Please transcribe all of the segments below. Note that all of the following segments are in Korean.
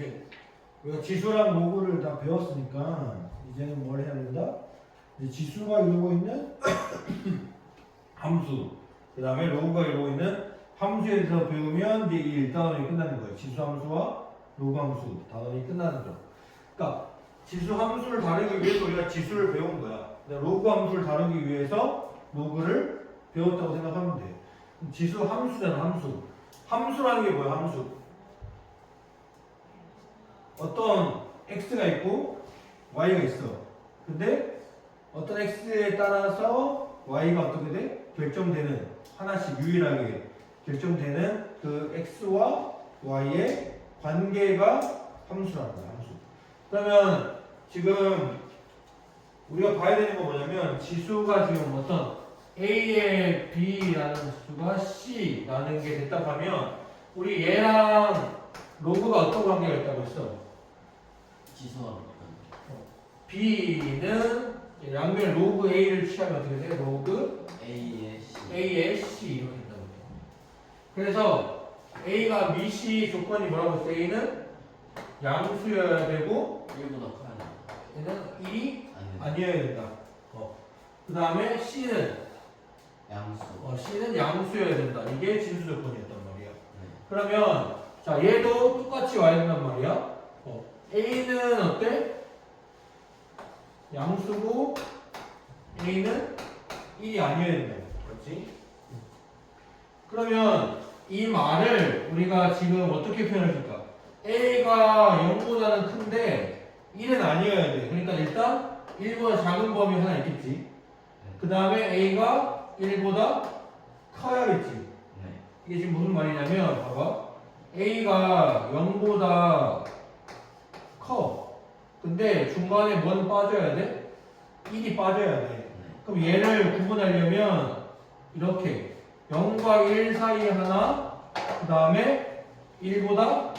이제 우리가 지수랑 로그를 다 배웠으니까 이제는 뭘 해야 된다? 이제 지수가 이루고 있는 함수, 그 다음에 로그가 이루고 있는 함수에 대해서 배우면 이제 이 1단원이 끝나는 거예요. 지수 함수와 로그 함수 단원이 끝나는 거. 그러니까 지수 함수를 다루기 위해서 우리가 지수를 배운 거야. 로그 함수를 다루기 위해서 로그를 배웠다고 생각하면 돼. 지수 함수잖아, 함수. 함수라는 게 뭐야, 함수? 어떤 x가 있고 y가 있어. 근데 어떤 x에 따라서 y가 어떻게 돼? 결정되는, 하나씩 유일하게 결정되는 그 x와 y의 관계가 함수라는 거야, 함수. 그러면 지금 우리가 봐야 되는 건 뭐냐면 지수가 지금 어떤 a에 b라는 수가 c라는 게 됐다 하면 우리 얘랑 로그가 어떤 관계가 있다고 했어? 지수와 b는 양면 로그 a를 취하면 어떻게 돼? 로그 A의 C a의 c 이렇게 된다고 해요. 그래서 a가 미시 조건이 뭐라고 했어? a는 양수여야 되고 1보다 커야 돼. 얘는 1이 아니 아니어야 된다. 그 다음에 c는 양수. c는 양수여야 된다. 이게 진수 조건이었단 말이야. 네. 그러면 자 얘도 똑같이 와야 된단 말이야. a는 어때? 양수고 a는 1이 아니어야 된다. 그렇지? 그러면 이 말을 우리가 지금 어떻게 표현해줄까? a가 0보다는 큰데 1은 아니어야 돼. 그러니까 일단 1보다 작은 범위 하나 있겠지. 그 다음에 a가 1보다 커야겠지. 네. 이게 지금 무슨 말이냐면 봐봐. a가 0보다 커. 근데 중간에 뭐는 빠져야 돼? 1이 빠져야 돼. 네. 그럼 얘를 구분하려면 이렇게 0과 1 사이에 하나, 그 다음에 1보다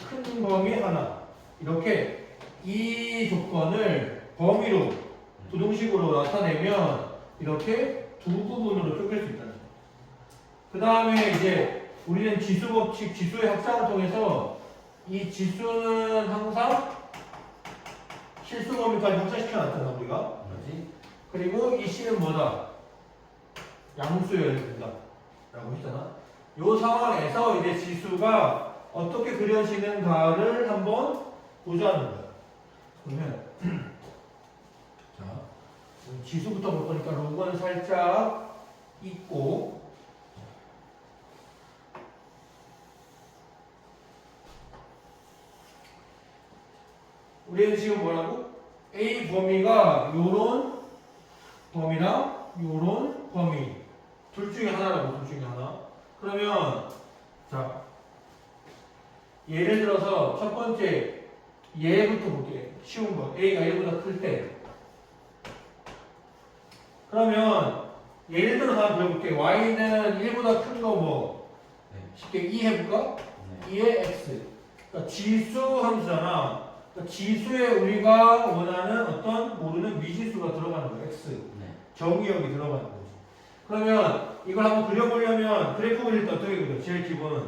큰 범위 하나. 이렇게 이 조건을 범위로 부동식으로 나타내면 이렇게 두 부분으로 쪼갤 수 있다는 거예요. 그 다음에 이제 우리는 지수 법칙, 지수의 확장을 통해서 이 지수는 항상 실수 범위까지 확장시켜 놨잖아 우리가. 그렇지? 그리고 이 C는 뭐다? 양수여야 된다 라고 했잖아. 이 상황에서 이제 지수가 어떻게 그려지는가를 한번 보자는 거야. 그러면 자 지수부터 볼 거니까 로그는 살짝 있고, 우리는 지금 뭐라고? A 범위가 요런 범위랑 요런 범위 둘 중에 하나라고. 둘 중에 하나. 그러면 자 예를 들어서 첫 번째 얘부터 볼게. 쉬운 거. A가 1보다 클 때. 그러면 예를 들어서 한번 그려볼게. Y는 1보다 큰 거 뭐? 네. 쉽게 2 해볼까? 네. 2의 X. 그러니까 지수 함수잖아. 그러니까 지수에 우리가 원하는 어떤 모르는 미지수가 들어가는 거야. X. 네. 정의역이 들어가는 거지. 그러면 이걸 한번 그려보려면 그래프 그릴 때 어떻게 그려? 제일 기본은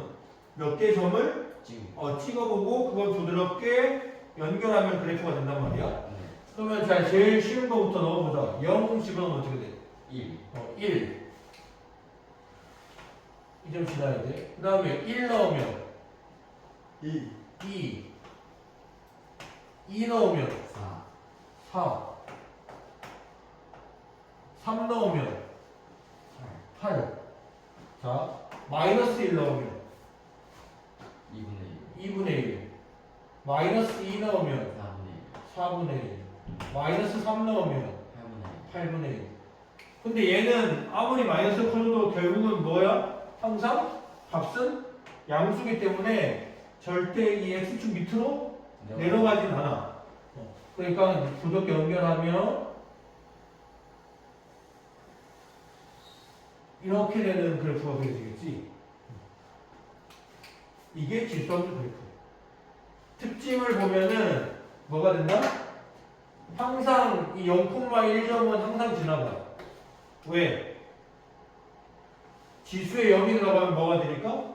몇 개 점을 지금. 찍어보고 그걸 부드럽게 연결하면 그래프가 된단 말이야. 네. 그러면 자 제일 쉬운 거부터 넣어보자. 0 집어넣으면 어떻게 돼? 1. 1. 이 점 지나야 돼. 그 다음에 1 넣으면 2. 2. 2 넣으면 4. 4. 3 넣으면 8. 자, 마이너스 1 넣으면 2분의 2분의 1. 마이너스 2 넣으면 1. 4분의 1. 마이너스 3 넣으면 4분의 1. 8분의 1. 근데 얘는 아무리 마이너스 커져도 결국은 뭐야? 항상 값은 양수기 때문에 절대 이 x축 밑으로 내려가진 않아. 그러니까 부드럽게 연결하면 이렇게 되는 그래프가 그려지겠지. 이게 질서함수 그래프. 특징을 보면은 뭐가 된다? 항상 이 0,1점은 항상 지나가. 왜? 지수에 0이 들어가면 뭐가 되니까?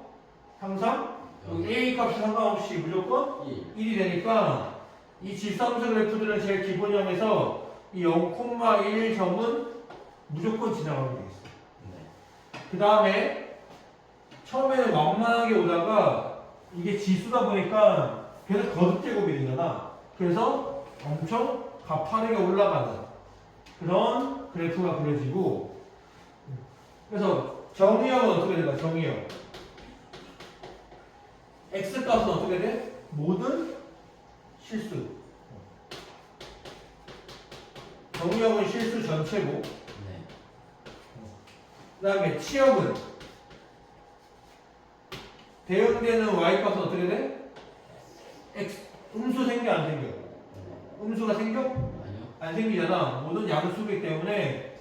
항상 A 값이 상관없이 무조건 1. 1이 되니까 이 지수함수 그래프들은 제일 기본형에서 이 0,1점은 무조건 지나가면 되겠어. 네. 그 다음에 처음에는 완만하게 오다가 이게 지수다 보니까 계속 거듭제곱이 되잖아. 그래서 엄청 가파르게 올라가는 그런 그래프가 그려지고, 그래서 정의형은 어떻게 될까? 정의형 X값은 어떻게 돼? 모든 실수. 정의형은 실수 전체고, 네. 그 다음에 치역은 대응되는 Y값은 어떻게 돼? X, 음수 생겨 안 생겨? 음수가 생겨? 아니요. 안 생기잖아. 모든 양수이기 때문에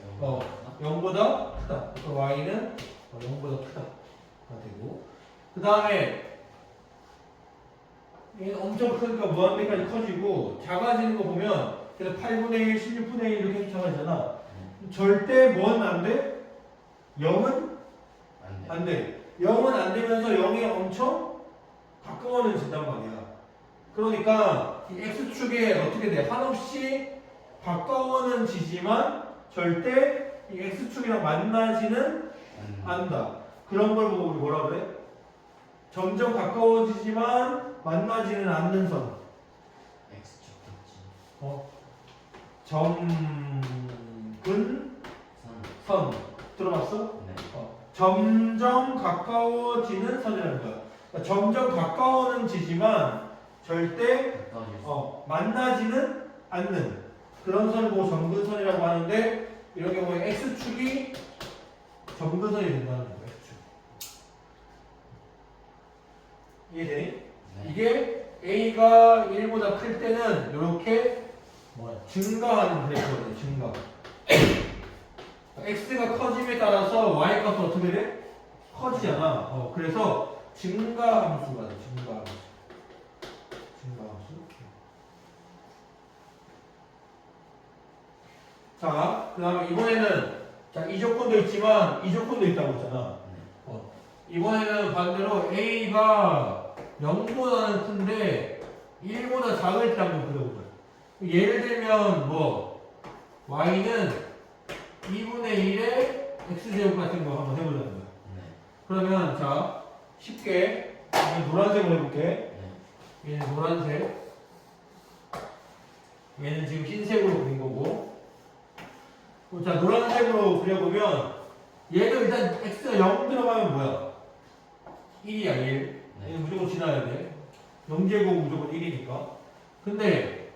0보다 크다. Y는 0보다 크다가 되고, 그 다음에 얘는 엄청 크니까 무한대까지 커지고, 작아지는 거 보면 그래서 8분의 1, 16분의 1 이렇게 계속 작아지잖아. 절대 뭐는 안 돼? 0은 안 돼. 안 돼. 0은 안 되면서 0에 엄청 가까워진단 말이야. 그러니까 이 X축에 어떻게 돼? 한없이 가까워는 지지만 절대 이 X축이랑 만나지는 않는다. 그런 걸 보고 우리 뭐라 그래? 점점 가까워지지만 만나지는 않는 선. X축 특징. 점근 선. 선. 들어봤어? 네. 점점 가까워지는 선이라는 거야. 그러니까 점점 가까워는 지지만 절대 가까워질 수. 만나지는 않는 그런 선을 보고 점근선이라고 하는데, 이런 경우에 X축이 점근선이 된다는 거야. X축. 이해되니? 네. 이게 A가 1보다 클 때는 이렇게 증가하는 그래프거든요. 증가. X가 커짐에 따라서 Y 값은 어떻게 돼? 커지잖아. 그래서 증가함수가 돼. 증가함수. 자, 그 다음에 이번에는 자, 이 조건도 있지만 이 조건도 있다고 했잖아. 이번에는 반대로 A가 0보다는 큰데 1보다 작을 때 한번 그려보자. 예를 들면 뭐 Y는 2분의 1의 X제곱 같은 거 한번 해보자는 거야. 네. 그러면 자, 쉽게 얘는 노란색으로 해볼게. 네. 얘는 노란색, 얘는 지금 흰색으로 그린 거고. 자, 노란색으로 그려보면 얘도 일단 X가 0 들어가면 뭐야? 1이야 1. 네. 얘는 무조건 지나야 돼. 0제곱 무조건 1이니까. 근데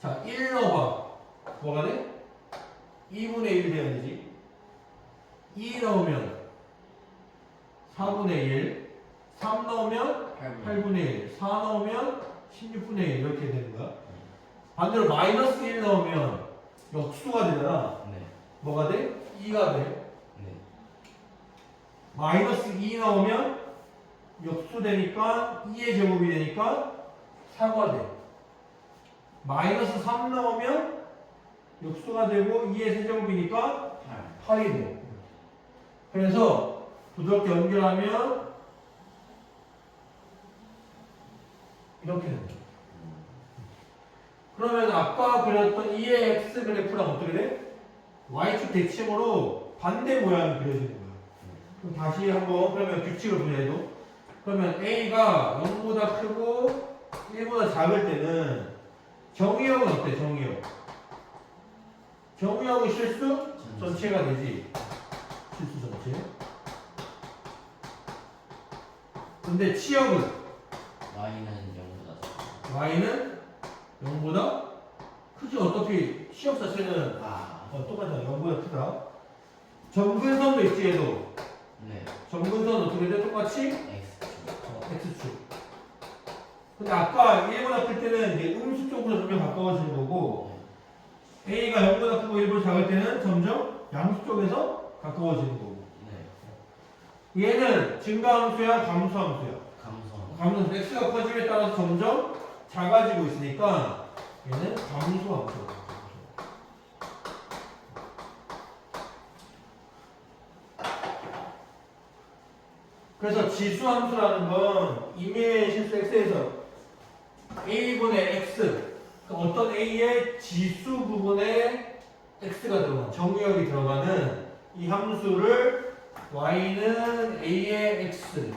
자, 1 넣어봐. 뭐가 돼? 2분의 1 돼야 되지. 2 넣으면 4분의 1, 3 넣으면 8분의 1, 4 넣으면 16분의 1 이렇게 되는 거야. 반대로 마이너스 1 넣으면 역수가 되잖아. 네. 뭐가 돼? 2가 돼. 네. 마이너스 2 넣으면 역수 되니까 2의 제곱이 되니까 4가 돼. 마이너스 3 넣으면 역수가 되고 2의 세제곱이니까 8이 돼. 그래서 부드럽게 연결하면 이렇게 된다. 그러면 아까 그렸던 2의 x 그래프랑 어떻게 돼? y축 대칭으로 반대 모양이 그려지는 거야. 그럼 다시 한번 그러면 규칙을 분해해도, 그러면 a가 0보다 크고 1보다 작을 때는 정의형은 어때? 정의형. 정의형은 실수 전체가 되지. 실수 전체. 근데 치역은 Y는 0보다 작아. y는 0보다 크지. 어차피 치역 자체는 똑같잖아. 0보다 크다. 점근선도 있지 얘도. 네. 점근선 어떻게 돼? 똑같이 X축. X축. 근데 아까 1보다 클 때는 이제 음수 쪽으로 점점 가까워지는 거고, A가 0보다 크고 1보다 작을 때는 점점 양수 쪽에서 가까워지는 거고. 네. 얘는 증가함수야, 감소함수야. 감소. 감소함수. X가 커짐에 따라서 점점 작아지고 있으니까 얘는 감소함수. 그래서 지수함수라는 건 임의의 실수 x에서 a분의 x 어떤 a의 지수 부분에 x가 들어가는 정의역이 들어가는 이 함수를 y는 a의 x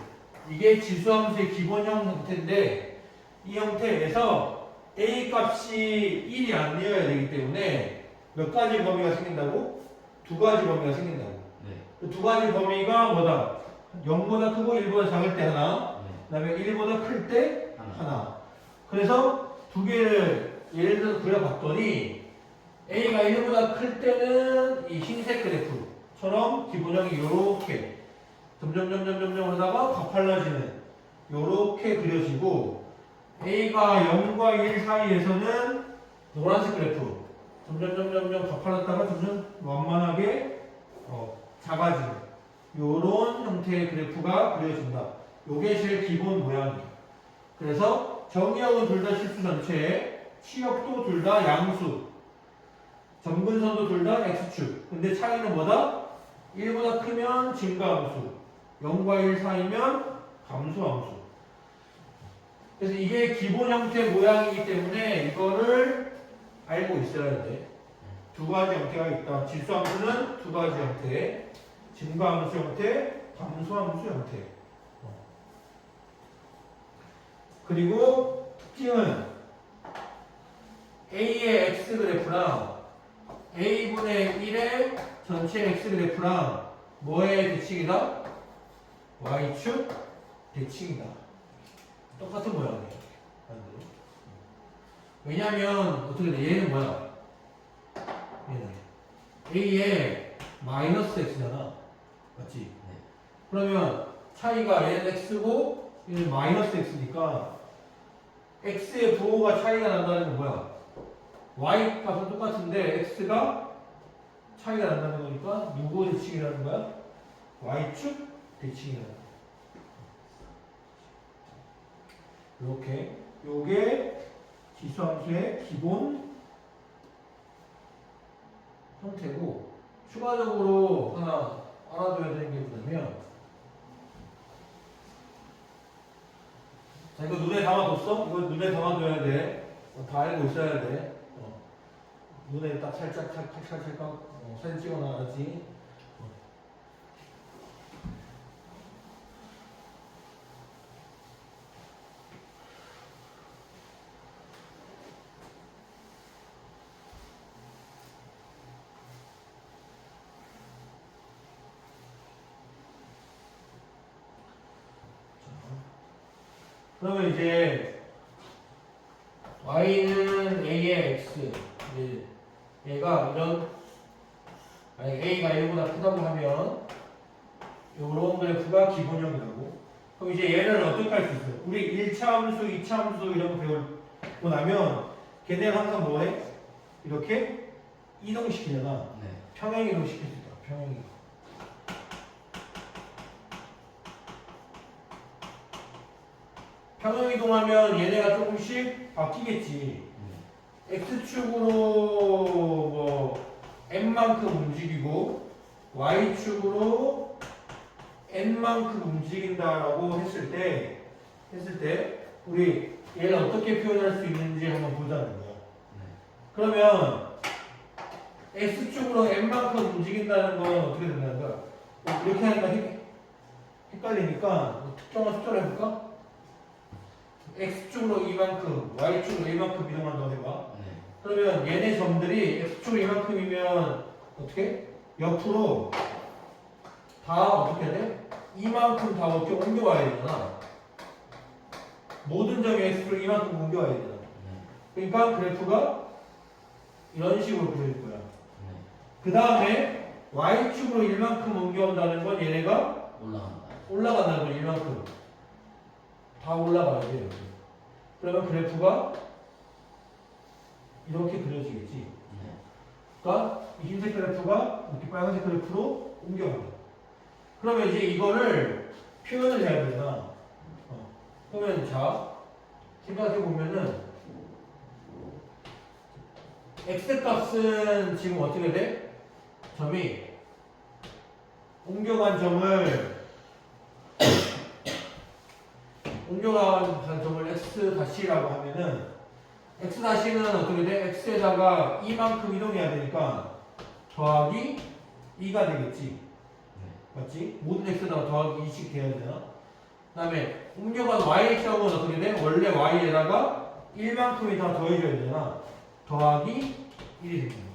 이게 지수함수의 기본형 형태인데 이 형태에서 a 값이 1이 아니어야 되기 때문에 몇 가지 범위가 생긴다고? 두 가지 범위가 생긴다고. 네. 그 두 가지 범위가 뭐다? 0보다 크고 1보다 작을 때 하나, 네. 그 다음에 1보다 클 때 하나. 하나. 그래서 두 개를 예를 들어서 그려봤더니 A가 1보다 클 때는 이 흰색 그래프처럼 기본형이 이렇게 점점 하다가 가팔라지는 이렇게 그려지고 A가 0과 1 사이에서는 노란색 그래프 점점 가팔랐다가 점점 완만하게 작아지는 요런 형태의 그래프가 그려진다. 요게 제일 기본 모양이에요. 그래서 정의역은 둘 다 실수 전체, 치역도 둘 다 양수, 점근선도 둘 다 x축. 근데 차이는 뭐다? 1보다 크면 증가함수, 0과 1 사이면 감소함수. 그래서 이게 기본 형태 모양이기 때문에 이거를 알고 있어야 돼. 두 가지 형태가 있다. 지수함수는 두 가지 형태, 증가함수 형태, 감소함수 형태. 그리고 특징은 A의 x 그래프랑 A분의 1의 전체 x 그래프랑 뭐의 대칭이다? y축 대칭이다. 똑같은 모양이에요. 왜냐면 어떻게 돼? 얘는 뭐야? 얘는 A의 마이너스 x잖아. 맞지? 네. 그러면 차이가 얘는 x고 얘는 마이너스 x니까 x의 부호가 차이가 난다는 건 뭐야? y 값은 똑같은데 x가 차이가 난다는 거니까 누구 대칭이라는 거야? y축 대칭이라는 거야. 이렇게 요게 지수함수의 기본 형태고 추가적으로 하나 알아둬야 되는 게 뭐냐면 자 이거 눈에 담아뒀어? 이거 눈에 담아둬야 돼. 다 알고 있어야 돼. 눈에 딱 살짝 사진 찍어놔야지. 그러면 이제 y는 a의 x 얘가 이런 만약 a가 1보다 크다고 하면 요런 그래프가 기본형이라고. 그럼 이제 얘를 어떻게 할 수 있어요? 우리 1차 함수, 2차 함수 이런 거 배우고 나면 걔네는 항상 뭐해? 이렇게 이동시키잖아. 네. 평행 이동시킬 수 있다. 평행 이동. 평행 이동하면 얘네가 조금씩 바뀌겠지. x축으로 뭐 n만큼 움직이고 y축으로 n만큼 움직인다라고 했을 때 우리 얘를 어떻게 표현할 수 있는지 한번 보자는 거야. 그러면 x축으로 n만큼 움직인다는 건 어떻게 된다는 거야? 이렇게 하니까 헷갈리니까 특정한 숫자로 해볼까? x축으로 이만큼, y축으로 이만큼 이동한다고 해봐. 그러면 얘네 점들이 x축으로 이만큼이면 어떻게? 옆으로 다 어떻게 해야 돼? 이만큼 다 어떻게 옮겨와야 되잖아. 모든 점이 x축으로 이만큼 옮겨와야 되잖아. 그러니까 그래프가 이런 식으로 그려질 거야. 그 다음에 y축으로 이만큼 옮겨온다는 건 얘네가 올라간다는 건 이만큼 다 올라가야 돼. 이렇게. 그러면 그래프가 이렇게 그려지겠지. 그러니까 이 흰색 그래프가 이렇게 빨간색 그래프로 옮겨간다. 그러면 이제 이거를 표현을 해야 되나? 그러면 자 생각해 보면은 x 값은 지금 어떻게 돼? 점이 옮겨간 점을 옮겨간 반송을 x 다시라고 하면은 x 다시는 어떻게 돼? x에다가 이만큼 이동해야 되니까 더하기 2가 되겠지. 맞지? 모든 x에다가 더하기 2씩 돼야 되잖아. 그 다음에 옮겨간 y의 경우는 어떻게 돼? 원래 y에다가 1만큼이 다 더해줘야 되잖아. 더하기 1이 됩니다.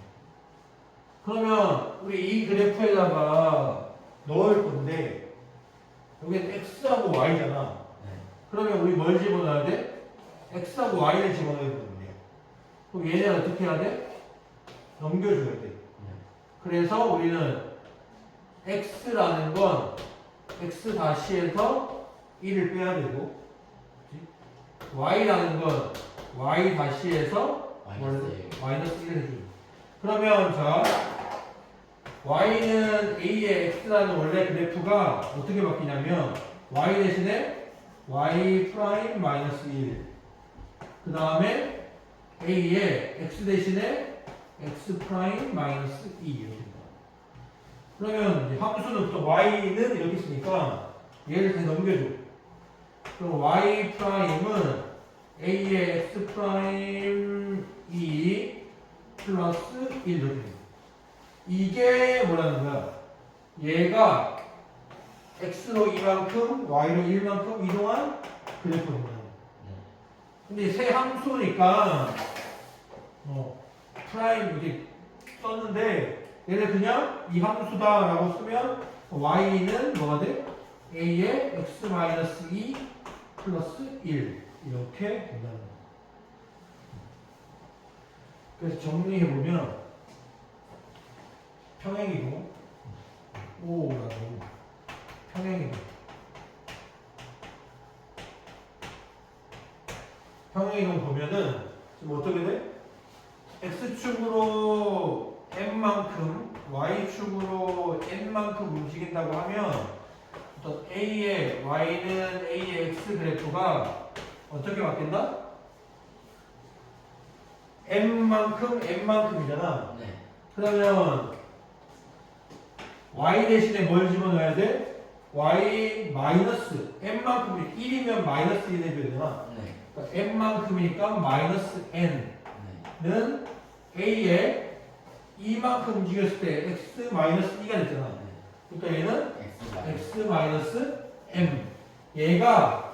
그러면 우리 이 그래프에다가 넣을 건데 여기는 x하고 y잖아. 그러면 우리 뭘 집어넣어야 돼? x하고 y를 집어넣어야 되는데 그럼 얘는 어떻게 해야 돼? 넘겨줘야 돼. 그래서 우리는 x라는 건 x 다시에서 1을 빼야 되고 y라는 건 y 다시에서 마이너스 1을 해줘. 그러면 자 y는 a의 x라는 원래 그래프가 어떻게 바뀌냐면 y 대신에 y 프라임 마이너스 1. 그 다음에 a의 x 대신에 x 프라임 마이너스 2 이렇게 됩니다. 그러면 이제 함수는 또 y는 이렇게 있으니까 얘를 다 넘겨줘. 그럼 y 프라임은 a의 x 프라임 2 플러스 1 이렇게 됩니다. 이게 뭐라는 거야? 얘가 x로 이만큼, y로 1만큼 이동한 그래프입니다. 근데 세 함수니까 프라임 이렇게 썼는데 얘를 그냥 이 함수다라고 쓰면 y는 뭐가 돼? a의 x-2 플러스 1 이렇게 된다는 거야. 그래서 정리해보면 평행이동 오라고 평행이동 보면은 지금 어떻게 돼? x축으로 n만큼 y축으로 n만큼 움직인다고 하면 어떤 a의 y는 a의 x 그래프가 어떻게 바뀐다? n만큼이잖아. 그러면 y 대신에 뭘 집어넣어야 돼? y 마이너스 n만큼이 1이면 마이너스 1 해줘야 되나? 그러니까 n만큼이니까 마이너스 n은 a에 2만큼 움직였을 때 x 마이너스 2가 됐잖아. 그러니까 얘는 x 마이너스 m. 얘가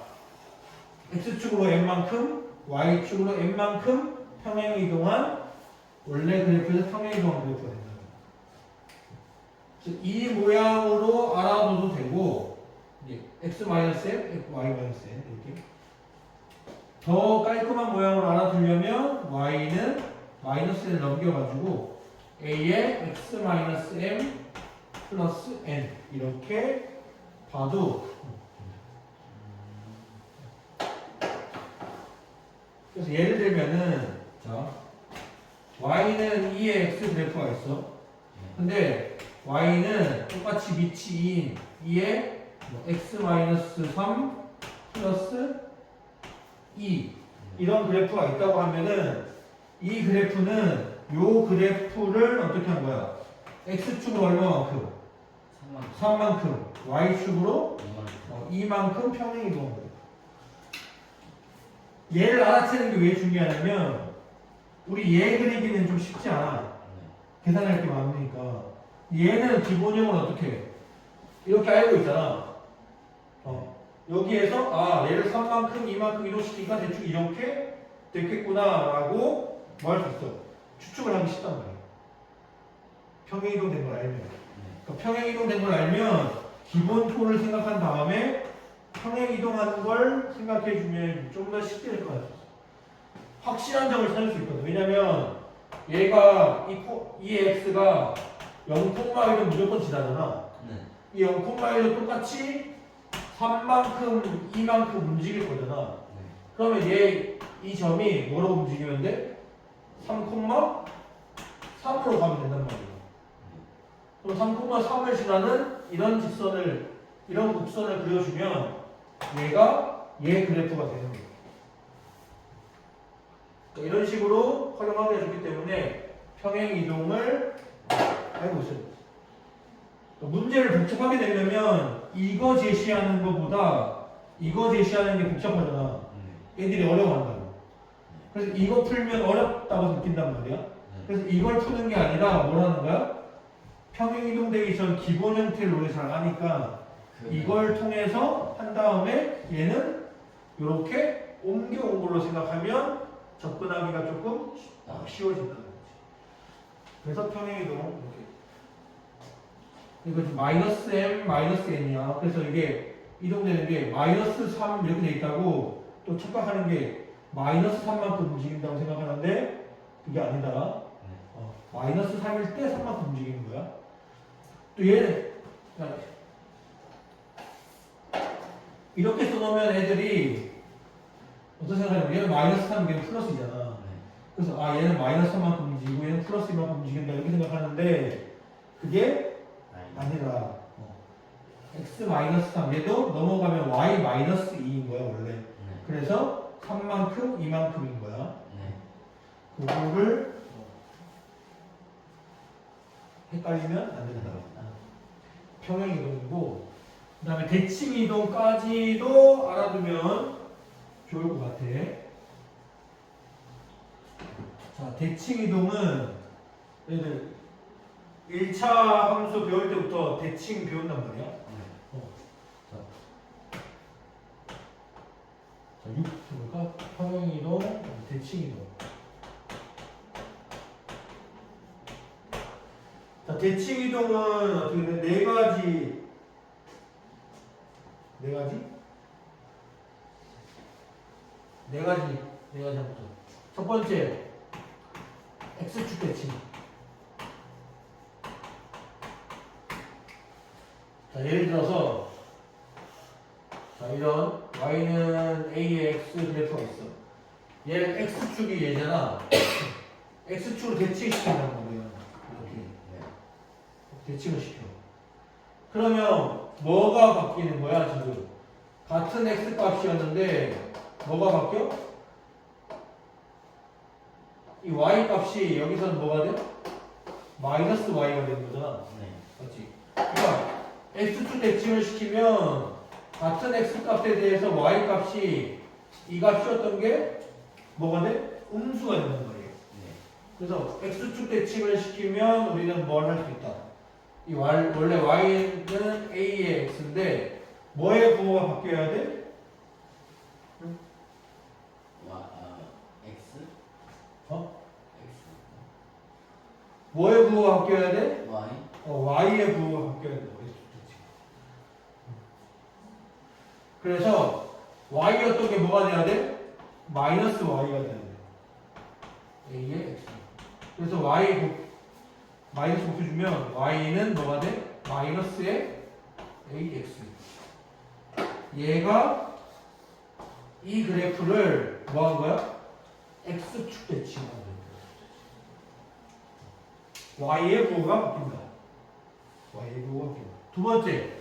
x축으로 n만큼 y축으로 n만큼 평행 이동한 원래 그래프에서 평행 이동한 그래프가 된다. 이 모양으로 알아둬도 되고 x-m, y-n 이렇게 더 깔끔한 모양으로 알아두려면 y는 마이너스를 넘겨가지고 a의 x-m 플러스 n 이렇게 봐도 그래서 예를 들면은 자 y는 2의 x 그래프가 있어. 근데 y는 똑같이 밑이 2인 2의 x-3 플러스 2 이런 그래프가 있다고 하면은 이 그래프는 요 그래프를 어떻게 한 거야? x축으로 얼마만큼? 3만큼 y축으로 2만큼 평행 이동한 거야. 얘를 알아채는 게 왜 중요하냐면 우리 얘 그리기는 좀 쉽지 않아. 계산할 게 많으니까. 얘는 기본형은 어떻게 해? 이렇게 알고 있잖아. 여기에서 얘를 3만큼 2만큼 이동시키니까 대충 이렇게 됐겠구나 라고 뭐 할 수 있어. 추측을 하기 쉽단 말이야. 평행이동 된 걸 알면. 그러니까 평행이동 된 걸 알면 기본토를 생각한 다음에 평행이동하는 걸 생각해주면 좀 더 쉽게 될 것 같아. 확실한 점을 찾을 수 있거든. 왜냐면 얘가 이 x가 0,1은 무조건 지나잖아. 이 0,1도 똑같이 3만큼 2만큼 움직일 거잖아. 그러면 이 점이 뭐로 움직이면 돼? 3,3으로 가면 된단 말이야. 그럼 3,3을 지나는 이런 직선을 이런 곡선을 그려주면 얘가 얘 그래프가 되는 거야. 이런 식으로 활용하게 해줬기 때문에 평행 이동을 알고 있어요. 문제를 복잡하게 내려면 이거 제시하는 것보다 이거 제시하는 게 복잡하잖아. 애들이 어려워한다고. 그래서 이거 풀면 어렵다고 느낀단 말이야. 그래서 이걸 푸는 게 아니라 뭘 하는 거야? 평행이동되기 전 기본 형태를 우리 잘 아니까 이걸 통해서 한 다음에 얘는 이렇게 옮겨온 걸로 생각하면 접근하기가 조금 쉬워진다는 거지. 그래서 평행이동 이렇게. 이거 지금 마이너스 m 마이너스 n이야. 그래서 이게 이동되는 게 마이너스 3 이렇게 돼 있다고 또 착각하는 게 마이너스 3만큼 움직인다고 생각하는데 그게 아니다. 마이너스 3일 때 3만큼 움직이는 거야. 또 얘는 이렇게 써놓으면 애들이 어떤 생각하냐면 얘는 마이너스 3, 얘는 플러스잖아. 그래서 아 얘는 마이너스 3만큼 움직이고 얘는 플러스 2만큼 움직인다 이렇게 생각하는데 그게 아니라 x 마이너스 3 얘도 넘어가면 y 마이너스 2인 거야 원래. 그래서 3만큼 2만큼인 거야. 그거를 헷갈리면 안 된다. 평행이동이고 그 다음에 대칭이동까지도 알아두면 좋을 것 같아. 자, 대칭이동은 얘들 1차 함수 배울 때부터 대칭 배운단 말이야. 자, 6 볼까? 평행이동, 대칭이동. 자, 대칭이동은 어떻게 돼? 네 가지 한번. 첫 번째, x축 대칭. 자, 예를 들어서, 자, 이런 y는 a의 x 그래프가 있어. 얘는 x축이 얘잖아. x축으로 대칭시킨단 말이야. 이렇게. 대칭을 시켜. 그러면 뭐가 바뀌는 거야 지금? 같은 x 값이었는데 뭐가 바뀌어? 이 y 값이 여기서는 뭐가 돼? 마이너스 y가 되는 거잖아. 맞지? 그러니까 x축 대칭을 시키면 같은 x 값에 대해서 y 값이 이 값이었던 게 뭐가 돼? 음수가 된단 말이에요. 그래서 x축 대칭을 시키면 우리는 뭘 할 수 있다? 이 원래 y는 a의 x인데 뭐의 부호가 바뀌어야 돼? x? x 뭐의 부호가 바뀌어야 돼? y? y의 부호가 바뀌어야 돼. 그래서 y였던 게 뭐가 돼야 돼? 마이너스 y가 돼야 돼. a의 x. 그래서 마이너스 곱해주면 y는 뭐가 돼? 마이너스의 ax. 얘가 이 그래프를 뭐 한 거야? x축 대칭한 거야. y의 부호가 바뀐다. y의 부호가 바뀐다. 두 번째,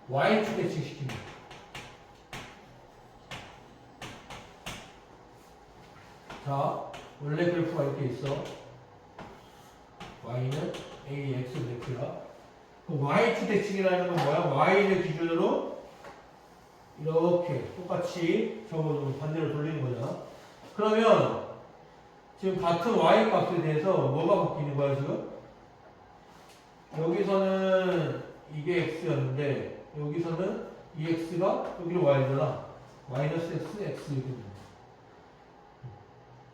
y축 대칭 시킵니다. 자, 원래 그래프가 이렇게 있어. y는 ax 그래프야. y축 대칭이라는 건 뭐야? y를 기준으로 이렇게 똑같이 접어주면 반대로 돌리는 거잖아. 그러면 지금 같은 y 값에 대해서 뭐가 바뀌는 거야 지금? 여기서는 이게 x였는데 여기서는 이 x가 여기로 y잖아. 마이너스 x, x 이렇게 됩니다.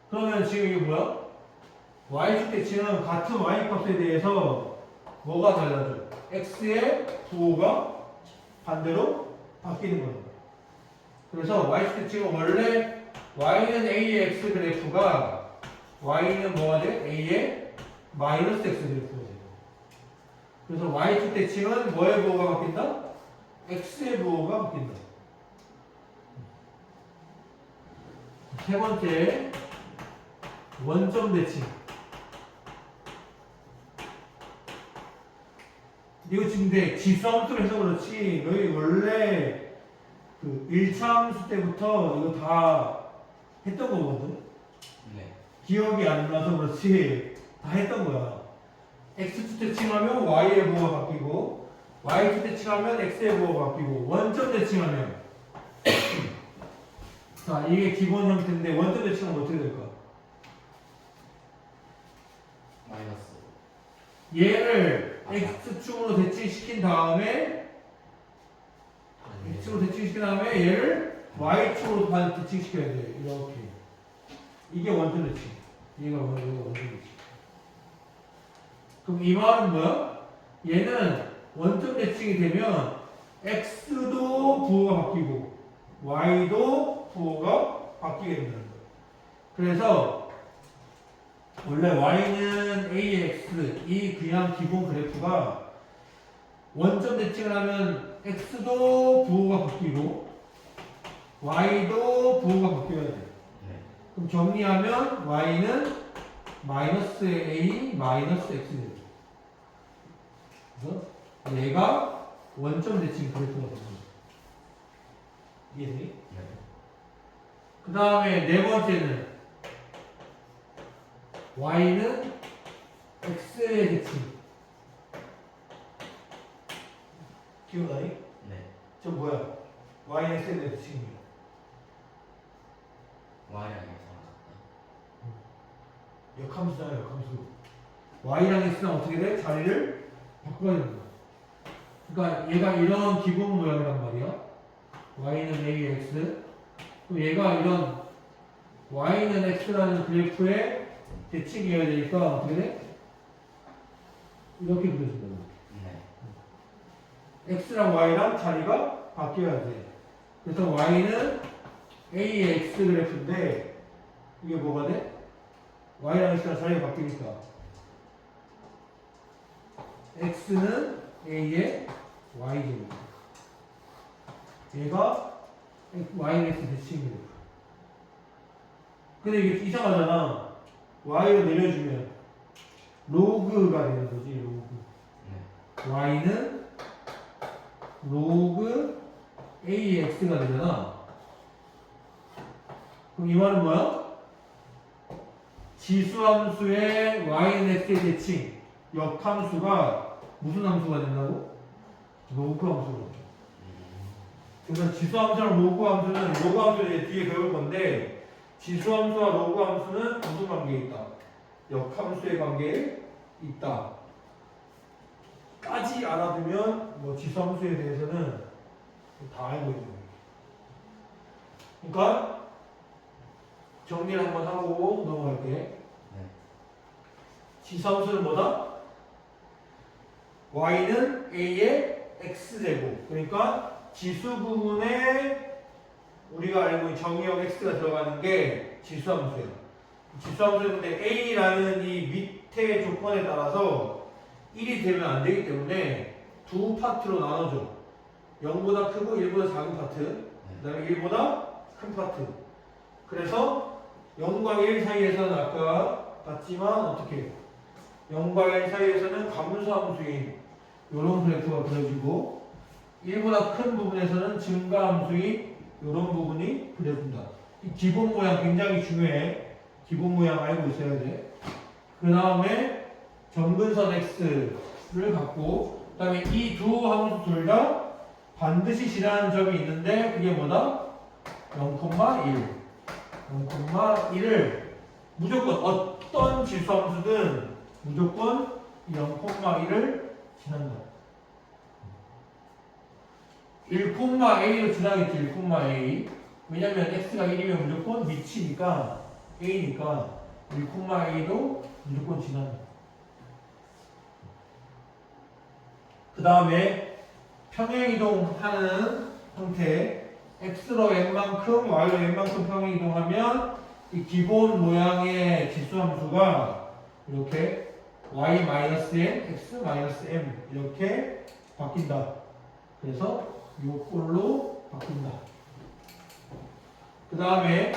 그러면 지금 이게 뭐야? y축 대칭은 같은 y 값에 대해서 뭐가 달라져? x의 부호가 반대로 바뀌는 거예요. 그래서 y축 대칭은 원래 y는 a의 x 그래프가 y는 뭐가 돼? a의 마이너스 x 그래프가 돼요. 그래서 y축 대칭은 뭐의 부호가 바뀐다? x의 부호가 바뀐다. 세 번째, 원점 대칭. 이거 지금 내 지수함수로 해서 그렇지 너희 원래 그 1차 함수 때부터 이거 다 했던 거거든. 기억이 안 나서 그렇지 다 했던 거야. x축 대칭하면 y의 부호가 바뀌고 y축 대칭하면 x의 부호가 바뀌고 원점 대칭하면 자 이게 기본 형태인데 원점 대칭하면 어떻게 될까? 마이너스. 얘를 x축으로 대칭시킨 다음에 x축으로 대칭시킨 다음에 얘를 y축으로 대칭시켜야 돼. 이렇게 이게 원점 대칭. 얘가 원점 대칭. 그럼 이 말은 뭐야? 얘는 원점 대칭이 되면 x도 부호가 바뀌고 y도 부호가 바뀌게 된다는 거예요. 그래서 원래 y는 ax 이 그냥 기본 그래프가 원점 대칭을 하면 x도 부호가 바뀌고 y도 부호가 바뀌어야 돼. 네. 그럼 정리하면 y는 마이너스 a 마이너스 x 되죠. 그래서 얘가 원점 대칭 그래프가 됩니다. 이해되니? 네. 그 다음에 네 번째는 y는 x의 대칭. 기억나니? 네. 저 뭐야? y는 x의 대칭이야. Y랑 X랑 같다. 역함수잖아, 역함수. y랑 x랑 어떻게 돼? 자리를 바꿔야 된다. 그러니까 얘가 이런 기본 모양이란 말이야. y는 a x. 그럼 얘가 이런 y는 x라는 그래프에 대칭이어야 되니까 어떻게 돼? 이렇게 그려준다. 네. x랑 y랑 자리가 바뀌어야 돼. 그래서 y는 ax 그래프인데 이게 뭐가 돼? y랑 x랑 자리가 바뀌니까 x는 a의 y제곱. 얘가 y는 x 대칭 그래프. 근데 이게 이상하잖아. y를 내려주면 로그가 되는 거지, 로그. 네. y는 로그 ax가 되잖아. 그럼 이 말은 뭐야? 지수함수의 y는 x의 대칭, 역함수가 무슨 함수가 된다고? 로그 함수가 된다. 그래서 지수함수랑 로그 함수는 로그 함수는 이제 뒤에 배울 건데 지수함수와 로그 함수는 무슨 관계에 있다? 역함수의 관계에 있다. 까지 알아두면 뭐 지수함수에 대해서는 다 알고 있는 거예요. 그러니까 정리를 한번 하고 넘어갈게. 네. 지수함수는 뭐다? y는 a의 x제곱. 그러니까 지수 부분에 우리가 알고 있는 정의역 x가 들어가는 게 지수함수예요. 지수함수는 근데 a라는 이 밑에 조건에 따라서 1이 되면 안 되기 때문에 두 파트로 나눠줘. 0보다 크고 1보다 작은 파트, 그 다음에 1보다 큰 파트. 그래서 0과 1 사이에서는 아까 봤지만 어떻게 0과 1 사이에서는 감소함수인 이런 그래프가 그려지고 1보다 큰 부분에서는 증가함수인 이런 부분이 그려진다. 이 기본 모양 굉장히 중요해. 기본 모양 알고 있어야 돼. 그 다음에 점근선 x를 갖고 그 다음에 이 두 함수 둘 다 반드시 지나는 점이 있는데 그게 뭐다? 0,1 0,1을 무조건 어떤 지수함수든 무조건 0,1을 지난다. 1,a로 지나겠지. 1,a. 왜냐면 x가 1이면 무조건 미치니까 a니까 1,a도 무조건 지난다. 그 다음에 평행이동하는 형태 x로 n만큼 y로 n만큼 평행이동하면 이 기본 모양의 지수함수가 이렇게 y-n, x-m 이렇게 바뀐다. 그래서 이 꼴로 바뀐다. 그 다음에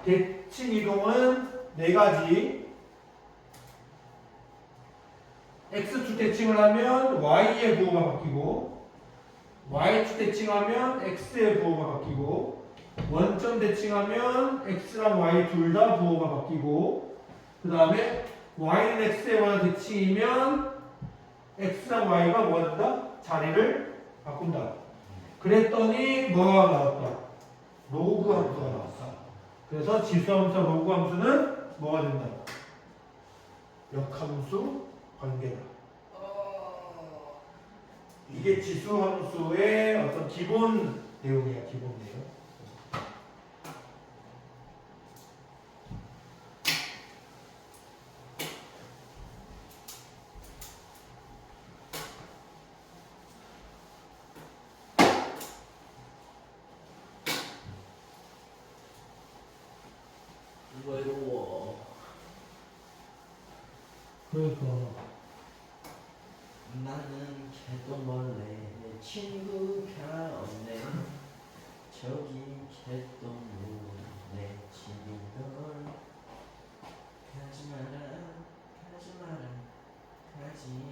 대칭 이동은 네 가지. x축 대칭을 하면 y의 부호가 바뀌고 y축 대칭하면 x의 부호가 바뀌고 원점 대칭하면 x랑 y 둘 다 부호가 바뀌고 그 다음에 y는 x에 관한 대칭이면 x랑 y가 뭐가 된다? 자리를 바꾼다. 그랬더니 뭐가 나왔다? 로그 함수가 나왔다. 그래서 지수함수와 로그 함수는 뭐가 된다? 역함수 관계다. 이게 지수함수의 어떤 기본 내용이야, 기본 내용. 외로워. 그러니까 나는 개똥벌레 내 친구가 없네. 저기 개똥물 내 친구들 가지 마라 가지 마라 가지 마라.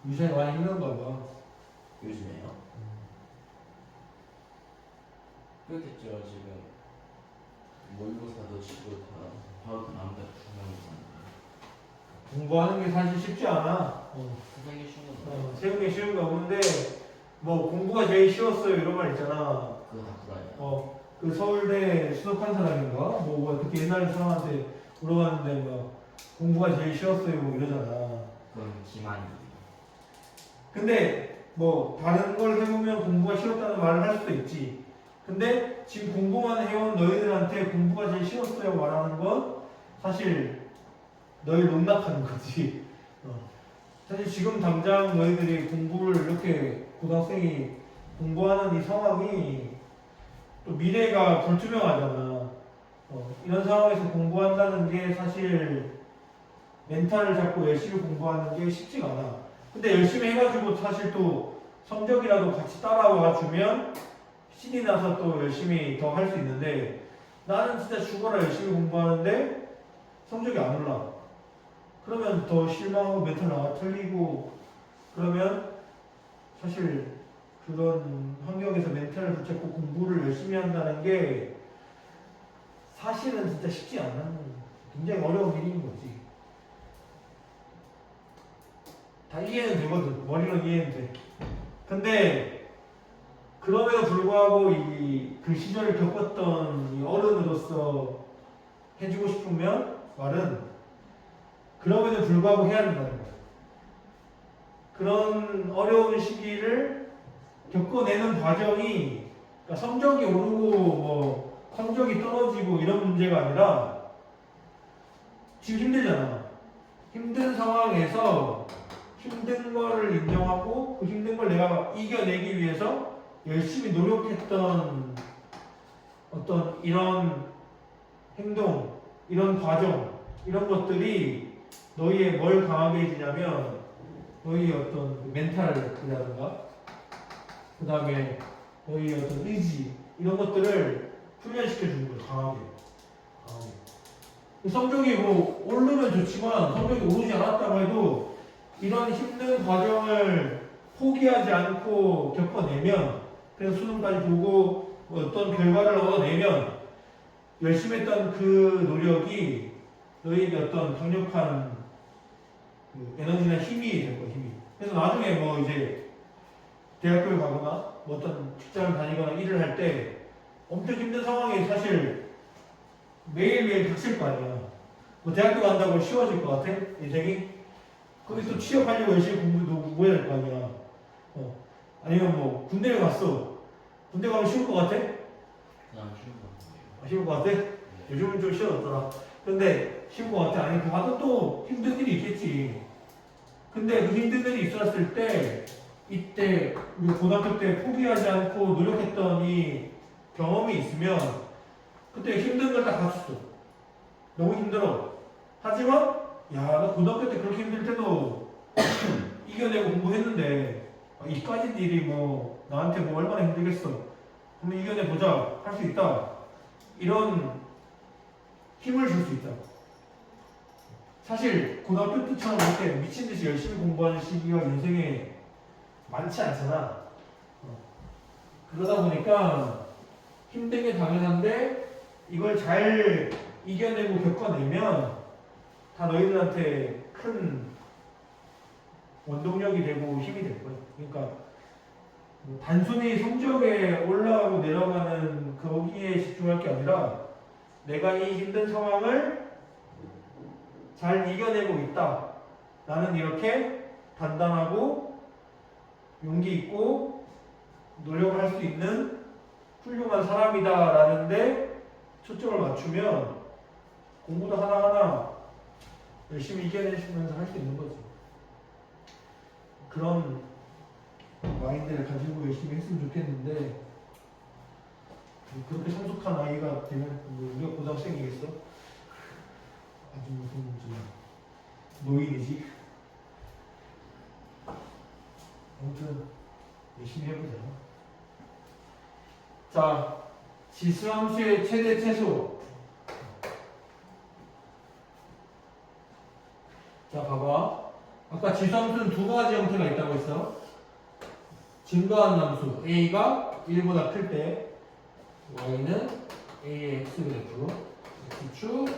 유산이 많이 힘든가 봐. 요즘에요? 그렇겠죠. 지금 모의고사도 치고 다 바로 다음달 중간고사인데 공부하는 게 사실 쉽지 않아. 세상에 쉬운 건 세운 게 쉬운 게 없는데 뭐 공부가 제일 쉬웠어요 이런 말 있잖아. 그거 다 불안해요. 그 서울대 수석한 사람인가? 뭐 그렇게 옛날에 사람한테 물어봤는데 막 공부가 제일 쉬웠어요 뭐 이러잖아. 그건 기만이. 근데 뭐 다른 걸 해보면 공부가 쉬웠다는 말을 할 수도 있지. 근데 지금 공부만 해온 너희들한테 공부가 제일 쉬웠어요 말하는 건 사실 너희 농락하는 거지. 사실 지금 당장 너희들이 공부를 이렇게 고등학생이 공부하는 이 상황이 또 미래가 불투명하잖아. 이런 상황에서 공부한다는 게 사실 멘탈을 잡고 열심히 공부하는 게 쉽지가 않아. 근데 열심히 해가지고 사실 또 성적이라도 같이 따라와 주면 신이 나서 또 열심히 더 할 수 있는데 나는 진짜 죽어라 열심히 공부하는데 성적이 안 올라. 그러면 더 실망하고 멘탈 나가 틀리고 그러면 사실 그런 환경에서 멘탈을 붙잡고 공부를 열심히 한다는 게 사실은 진짜 쉽지 않은 굉장히 어려운 일인 거지. 다 이해는 되거든. 머리로 이해는 돼. 근데 그럼에도 불구하고 그 시절을 겪었던 이 어른으로서 해주고 싶으면 말은 그럼에도 불구하고 해야 된다는 거야. 그런 어려운 시기를 겪어내는 과정이 그러니까 성적이 오르고 뭐 성적이 떨어지고 이런 문제가 아니라 지금 힘들잖아. 힘든 상황에서 힘든 거를 인정하고 그 힘든 걸 내가 이겨내기 위해서 열심히 노력했던 어떤 이런 행동, 이런 과정, 이런 것들이 너희의 뭘 강하게 해주냐면 너희의 어떤 멘탈이라든가 그 다음에 너희의 어떤 의지 이런 것들을 훈련시켜 주는 거예요. 강하게. 성적이 뭐 오르면 좋지만 성적이 오르지 않았다고 해도 이런 힘든 과정을 포기하지 않고 겪어내면 그래서 수능까지 보고 뭐 어떤 결과를 얻어내면 열심히 했던 그 노력이 너희에게 어떤 강력한 그 에너지나 힘이 될 거야. 힘이. 그래서 나중에 뭐 이제 대학교를 가거나 뭐 어떤 직장을 다니거나 일을 할 때 엄청 힘든 상황이 사실 매일매일 닥칠 거 아니야. 뭐 대학교 간다고 쉬워질 것 같아? 인생이? 거기 또 취업하려고 열심히 공부도 해야 될 거 아니야. 아니면 뭐 군대를 갔어. 군대 가면 쉬울 것 같아? 그냥 쉬운 거 같아요. 쉬울 것 같아? 네. 요즘은 좀 쉬워졌더라. 근데 쉬울 것 같아? 아니 가도 또 힘든 일이 있겠지. 근데 그 힘든 일이 있었을 때 이때 우리 고등학교 때 포기하지 않고 노력했던 이 경험이 있으면 그때 힘든 걸 다 갖췄어. 너무 힘들어. 하지만 야, 나 고등학교 때 그렇게 힘들 때도 이겨내고 공부했는데 이까짓 일이 뭐 나한테 뭐 얼마나 힘들겠어. 한번 이겨내보자. 할 수 있다. 이런 힘을 줄 수 있다. 사실 고등학교 때처럼 이렇게 미친듯이 열심히 공부하는 시기가 인생에 많지 않잖아. 그러다 보니까 힘든 게 당연한데 이걸 잘 이겨내고 겪어내면 다 너희들한테 큰 원동력이 되고 힘이 될 거야. 그러니까 뭐 단순히 성적에 올라가고 내려가는 거기에 집중할 게 아니라 내가 이 힘든 상황을 잘 이겨내고 있다. 나는 이렇게 단단하고 용기 있고 노력을 할 수 있는 훌륭한 사람이다 라는데 초점을 맞추면 공부도 하나하나 열심히 이겨내시면서 할 수 있는 거지. 그런 마인드를 가지고 열심히 했으면 좋겠는데 그렇게 성숙한 아이가 되면 우리가 고등학생이겠어? 아주 무슨 노인이지. 아무튼 열심히 해보자. 자, 지수함수의 최대 최소. 자, 봐봐. 아까 지수함수는 두 가지 형태가 있다고 했어. 증가한 함수 a가 1보다 클 때 y는 a의 x그래프 x축,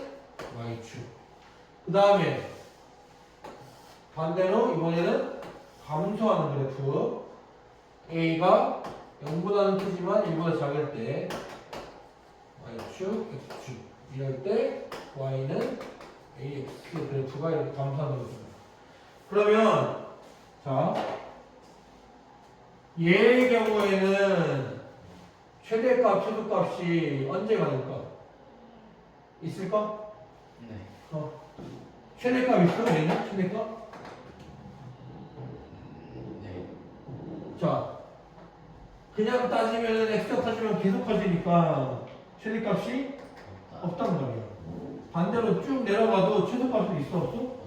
y축. 그 다음에 반대로 이번에는 감소하는 그래프 a가 0보다는 크지만 1보다 작을 때 y축, x축. 이럴 때 y는 ax 그래프가 이렇게 감소하는 거죠. 그러면 자 얘의 경우에는 최대값, 최소값이 언제 가능까? 있을까? 네. 최대값 있어? 얘는? 최대값? 네. 자, 그냥 따지면 x가 커지면 계속 커지니까 최대값이 없다. 없단 말이야. 반대로 쭉 내려가도 최소값은 있어? 없어? 없다.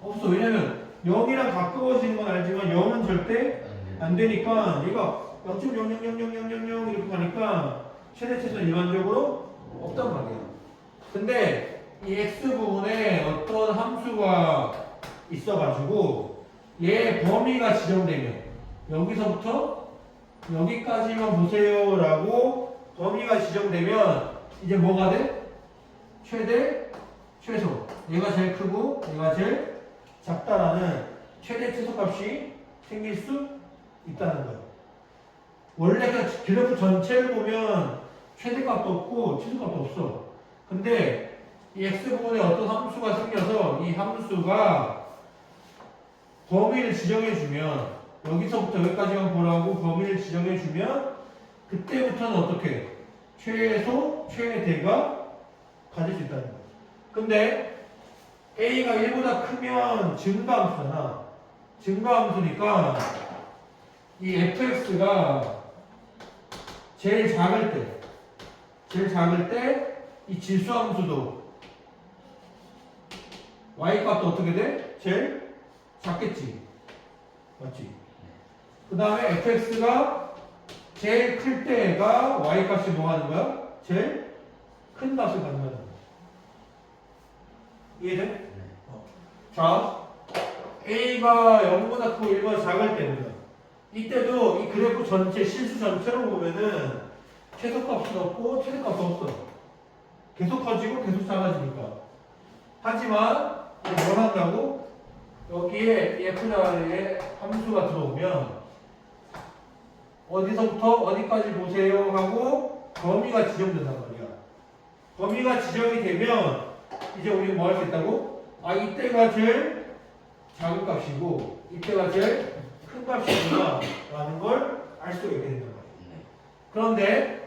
없어. 왜냐면 0이랑 가까워지는 건 알지만 0은 절대 안 되니까 얘가 0.000000 이렇게 가니까 최대 최소 일반적으로 없단 말이야. 근데 이 x 부분에 어떤 함수가 있어가지고 얘 범위가 지정되면 여기서부터 여기까지만 보세요라고 범위가 지정되면 이제 뭐가 돼? 최대 최소. 얘가 제일 크고 얘가 제일 작다라는 최대 최소값이 생길 수 있다는 거예요. 원래 그 그래프 전체를 보면 최대값도 없고 최소값도 없어. 근데 이 x 부분에 어떤 함수가 생겨서 이 함수가 범위를 지정해주면 여기서부터 여기까지만 보라고 범위를 지정해주면 그때부터는 어떻게 최소, 최대가 가질 수 있다는 거예요. 근데 a가 1보다 크면 증가함수잖아. 증가함수니까 이 fx가 제일 작을 때 이 지수함수도 y값도 어떻게 돼? 제일 작겠지. 맞지? 그 다음에 fx가 제일 클 때가 y값이 뭐 하는 거야? 제일 큰 값을 갖는 거야. 이해돼? 네. 자, a가 0보다 크고 1보다 작을 때는 이때도 이 그래프 전체 실수 전체로 보면은 최소값은 없고 최대값도 없어. 계속 커지고 계속 작아지니까. 하지만 뭘 한다고? 여기에 f자리에 함수가 들어오면 어디서부터 어디까지 보세요 하고 범위가 지정된단 말이야. 범위가 지정이 되면 이제 우리는 뭐 할 수 있다고? 아, 이때가 제일 작은 값이고 이때가 제일 큰 값이구나 라는 걸 알 수가 있게 된단 말이야. 네. 그런데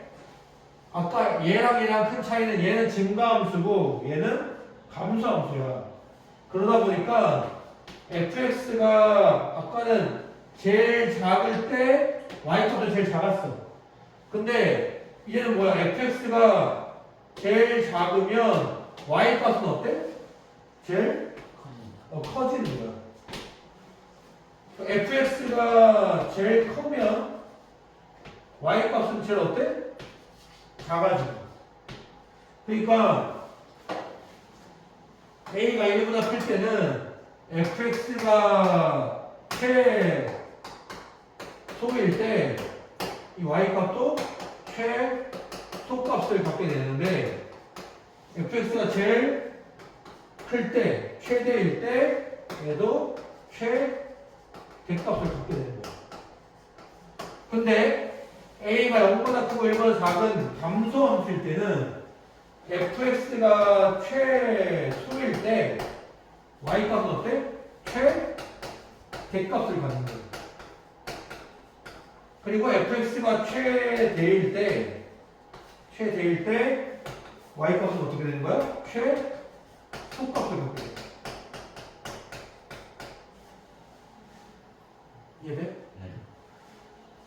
아까 얘랑 큰 차이는 얘는 증가함수고 얘는 감소함수야. 그러다 보니까 fx가 아까는 제일 작을 때 y값도 제일 작았어. 근데 이제는 뭐야? fx가 제일 작으면 y값은 어때? 제일 커지는 거야. fx가 제일 크면 y값은 제일 어때? 작아지고. 그러니까 a가 1보다 클 때는 fx가 최소일 때 이 y값도 최소값을 갖게 되는데 fx가 제일 클 때 최대일 때 얘도 최대값을 갖게 되는 거야. 근데 a가 0보다 크고 1보다 작은 감소함수일 때는 fx가 최소일 때 y값은 어때? 최대값을 갖는 거야. 그리고 fx가 최대일 때 y값은 어떻게 되는 거야? 최소값을 갖게 돼. 이해돼? 네.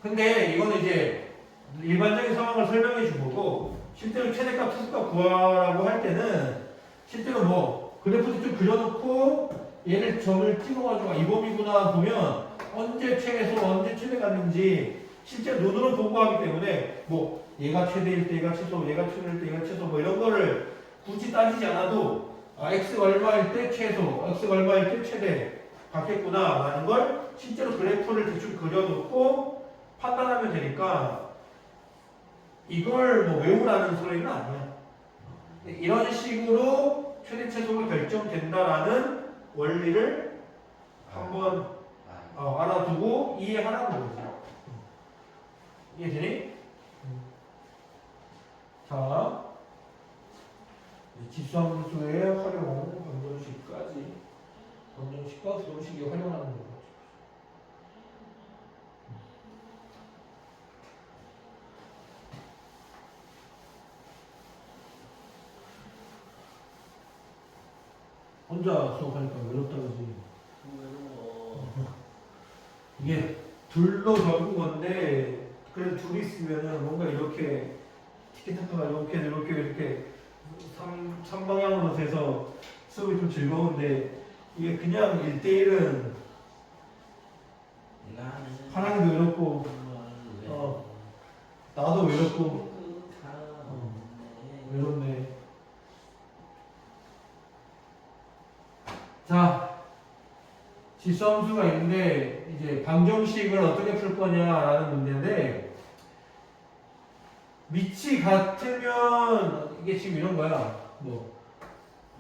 근데 이거는 이제 일반적인 상황을 설명해 준 거고, 실제로 최대값, 최소값 구하라고 할 때는 실제로 뭐 그래프도 좀 그려놓고 얘를 점을 찍어가지고 이 범위구나 보면 언제 최소, 언제 최대 갔는지 실제 눈으로 보고 하기 때문에 뭐 얘가 최대일 때, 얘가 최소, 얘가 최대일 때, 얘가 최소 뭐 이런 거를 굳이 따지지 않아도 x 얼마일 때 최소, x 얼마일 때 최대 받겠구나 라는 걸 실제로 그래프를 대충 그려놓고 판단하면 되니까 이걸 뭐 외우라는 소리는 아니야. 이런 식으로 최대 최소가 결정된다라는 원리를 한번 알아두고 이해하라는 거지. 이해되니? 자, 지수함수의 활용, 방정식과 부정식이 활용하는 거. 혼자 수업하니까 외롭다 그러지. 이게 둘로 적은 건데 그래도 둘이 있으면은 뭔가 이렇게 티켓타카가 이렇게 삼방향으로 돼서 수업이 좀 즐거운데 이게 그냥 1대1은 하나님도 외롭고 나도 외롭고 외롭네. 자, 지수함수가 있는데 이제 방정식을 어떻게 풀 거냐라는 문제인데 밑이 같으면 이게 지금 이런 거야. 뭐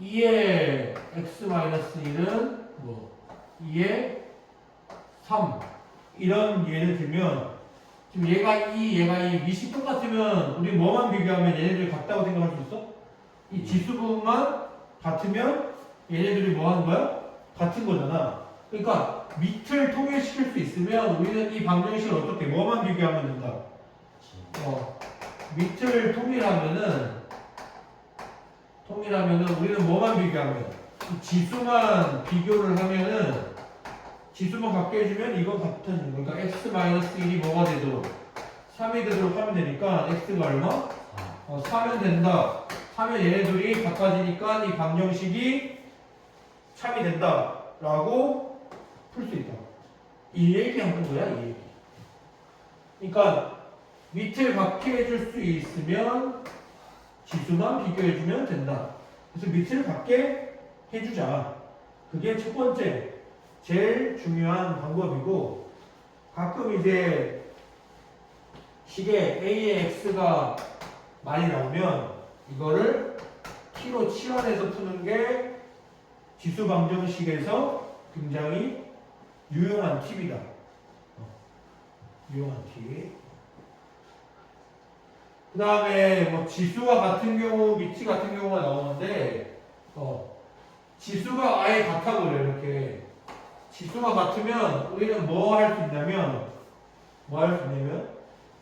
2의 x-1은 뭐 2의 3 이런 예를 들면 지금 얘가 2, 얘가 2 밑이 똑같으면 우리 뭐만 비교하면 얘네들이 같다고 생각할 수 있어? 이 지수분만 같으면 얘네들이 뭐 하는 거야? 같은 거잖아. 그러니까 밑을 통일시킬 수 있으면 우리는 이 방정식을 어떻게 뭐만 비교하면 된다. 밑을 통일하면은 우리는 뭐만 비교하면 이 지수만 비교를 하면은 지수만 같게 해주면 이건 같아지는 거야. 그러니까 x-1이 뭐가 되도록 3이 되도록 하면 되니까 x가 얼마? 4면 된다. 3면 얘네들이 같아지니까 이 방정식이 참이 된다 라고 풀 수 있다. 이 얘기하는 거야, 이 얘기. 그러니까 밑을 같게 해줄 수 있으면 지수만 비교해주면 된다. 그래서 밑을 같게 해주자. 그게 첫 번째 제일 중요한 방법이고, 가끔 이제 식에 a의 x가 많이 나오면 이거를 t로 치환해서 푸는 게 지수 방정식에서 굉장히 유용한 팁이다. 유용한 팁. 그 다음에 뭐 지수와 같은 경우, 밑이 같은 경우가 나오는데, 지수가 아예 같아 버려. 이렇게 지수가 같으면 우리는 뭐 할 수 있냐면,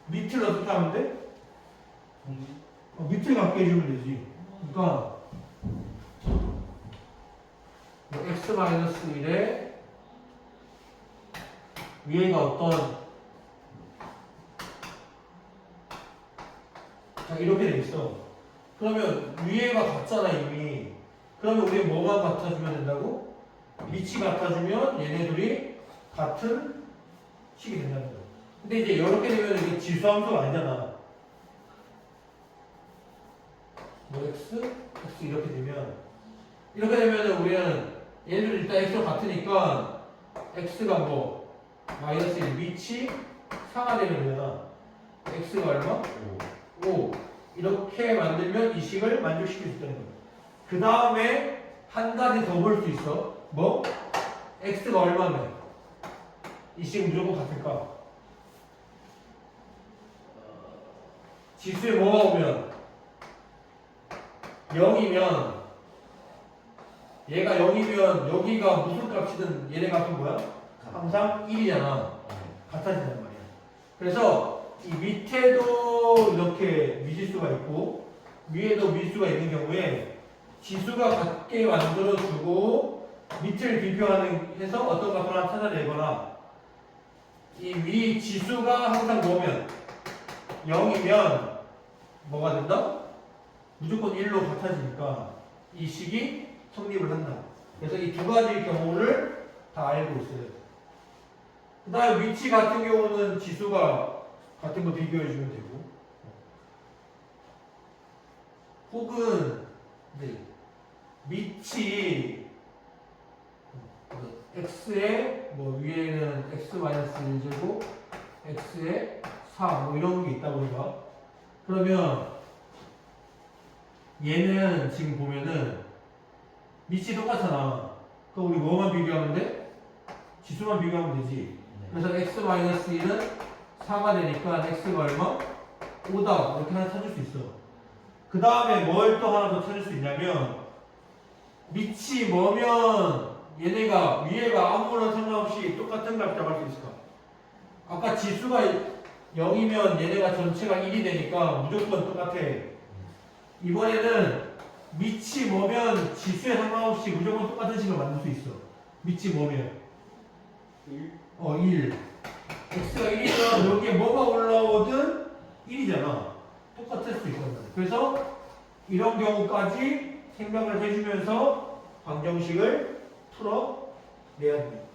밑을 어떻게 하면 돼? 밑을 갖게 해주면 되지. 그러니까 x-1에 위에가 어떤, 자 이렇게 돼 있어. 그러면 위에가 같잖아 이미. 그러면 우리 뭐만 같아주면 된다고? 밑이 같아주면 얘네들이 같은 식이 된다는 거야. 근데 이제 이렇게 되면 이게 지수함수가 아니잖아. 뭐 x 이렇게 되면 우리는 얘네들 일단 x가 같으니까 x가 뭐 마이너스 1 밑이 4가 되면 되잖아. x가 얼마? 5 이렇게 만들면 이 식을 만족시킬 수 있다는 거야. 그 다음에 한 가지 더 볼 수 있어. 뭐? x가 얼마면 이 식이 무조건 같을까? 지수에 뭐가 오면 0이면 얘가 0이면 여기가 무슨 값이든 얘네 값은 뭐야? 항상 1이잖아. 같아진단 말이야. 그래서 이 밑에도 이렇게 미지수가 있고 위에도 미지수가 있는 경우에 지수가 같게 만들어주고 밑을 비교하는 해서 어떤 값을 하나 찾아내거나 이 위 지수가 항상 뭐면 0이면 뭐가 된다? 무조건 1로 같아지니까 이 식이 성립을 한다. 그래서 이 두 가지 경우를 다 알고 있어요. 그 다음에 위치 같은 경우는 지수가 같은 거 비교해 주면 되고 혹은 네, 밑이 x에 뭐 위에는 x-1제곱 x에 4 뭐 이런 게 있다고 해봐. 그러면 얘는 지금 보면은 밑이 똑같잖아. 그럼 우리 뭐만 비교하면 돼? 지수만 비교하면 되지. 그래서 x-1은 4가 되니까 x가 얼마? 5다. 이렇게 하나 찾을 수 있어. 그 다음에 뭘 또 하나 더 찾을 수 있냐면 밑이 뭐면 얘네가 위에가 아무런 상관없이 똑같은 값 잡을 수 있을까? 아까 지수가 0이면 얘네가 전체가 1이 되니까 무조건 똑같아. 이번에는 밑이 뭐면 지수에 상관없이 무조건 똑같은 식을 만들 수 있어. 밑이 뭐면 1. x가 1이면 여기에 뭐가 올라오든 1이잖아. 똑같을 수 있단 말이야. 그래서 이런 경우까지 생각을 해주면서 방정식을 풀어내야 돼.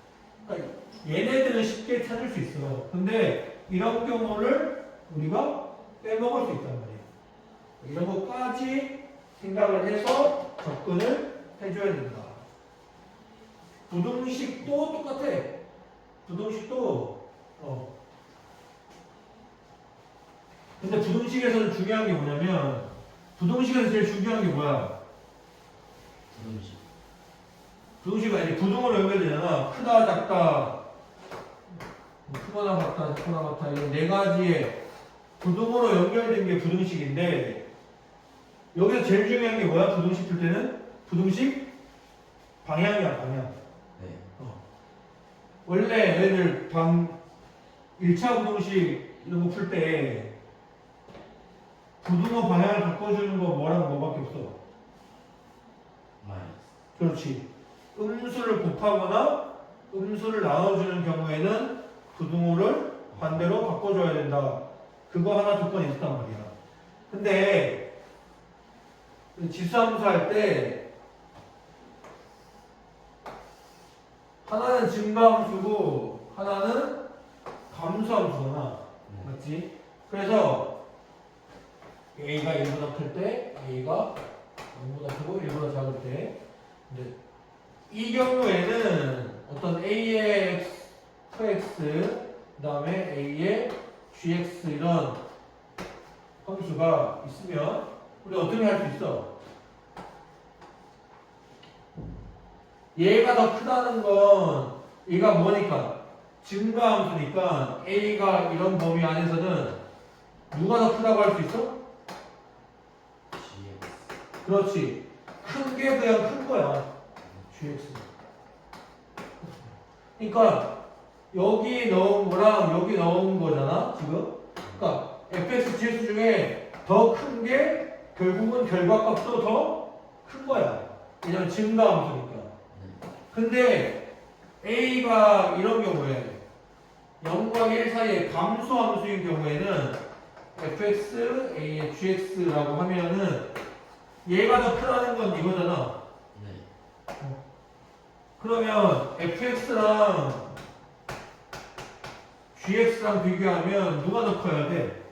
그러니까 얘네들은 쉽게 찾을 수 있어. 근데 이런 경우를 우리가 빼먹을 수 있단 말이야. 이런 것까지 생각을 해서 접근을 해줘야 된다. 부등식도 똑같아. 부등식도 근데 부등식에서는 중요한 게 뭐냐면 부등식에서 제일 중요한 게 뭐야? 부등식은 아니 부등으로 연결되잖아. 크다 작다 크거나 같다 작거나 같다 이런 네 가지의 부등으로 연결된 게 부등식인데 여기서 제일 중요한 게 뭐야? 부등식 풀 때는 부등식 방향이야 방향. 네. 원래 얘들 1차 부등식 이런 거 풀 때 부등호 방향을 바꿔주는 거 뭐랑 뭐밖에 없어? 마이너스. 그렇지. 음수를 곱하거나 음수를 나눠주는 경우에는 부등호를 반대로 바꿔줘야 된다. 그거 하나 조건이 있단 말이야. 근데 지수함수 할 때 하나는 증가함수고 하나는 감수함수잖아. 맞지? 그래서 A가 1보다 클 때 A가 0보다 크고 1보다 작을 때 근데 이 경우에는 어떤 A의 Fx 그 다음에 A의 Gx 이런 함수가 있으면 우리 어떻게 할 수 있어? 얘가 더 크다는 건 얘가 뭐니까? 증가함수니까 A가 이런 범위 안에서는 누가 더 크다고 할 수 있어? GX. 그렇지. 큰 게 그냥 큰 거야. GX. 그러니까 여기 넣은 거랑 여기 넣은 거잖아 지금. 그러니까 fx, gx 중에 더 큰 게 결국은 결과값도 더 큰 거야. 왜냐면 증가함수니까. 근데 a가 이런 경우에 0과 1 사이에 감소함수인 경우에는 fx, a의 gx라고 하면은 얘가 더 크다는 건 이거잖아. 네. 그러면 fx랑 gx랑 비교하면 누가 더 커야 돼?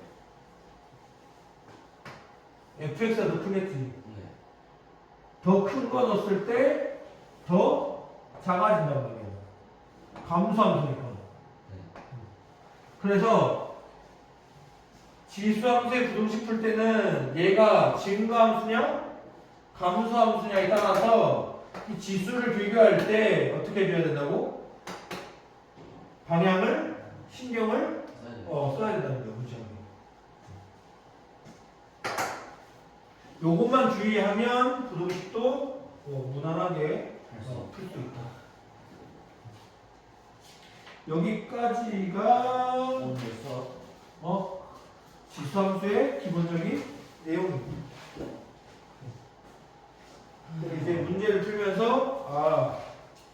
fx가 더 크겠지. 네. 더 큰 거 넣었을 때 더 작아진단 말이야. 감소함수니까. 네. 그래서 지수함수의 부등식 풀 때는 얘가 증가함수냐 감소함수냐에 따라서 이 지수를 비교할 때 어떻게 해줘야 된다고? 방향을 신경을 써야 된다는 거예요. 그렇죠? 요것만 주의하면 부동식도 무난하게 풀 수 있다. 여기까지가 오늘 수업 지수함수의 기본적인 내용입니다. 이제 문제를 풀면서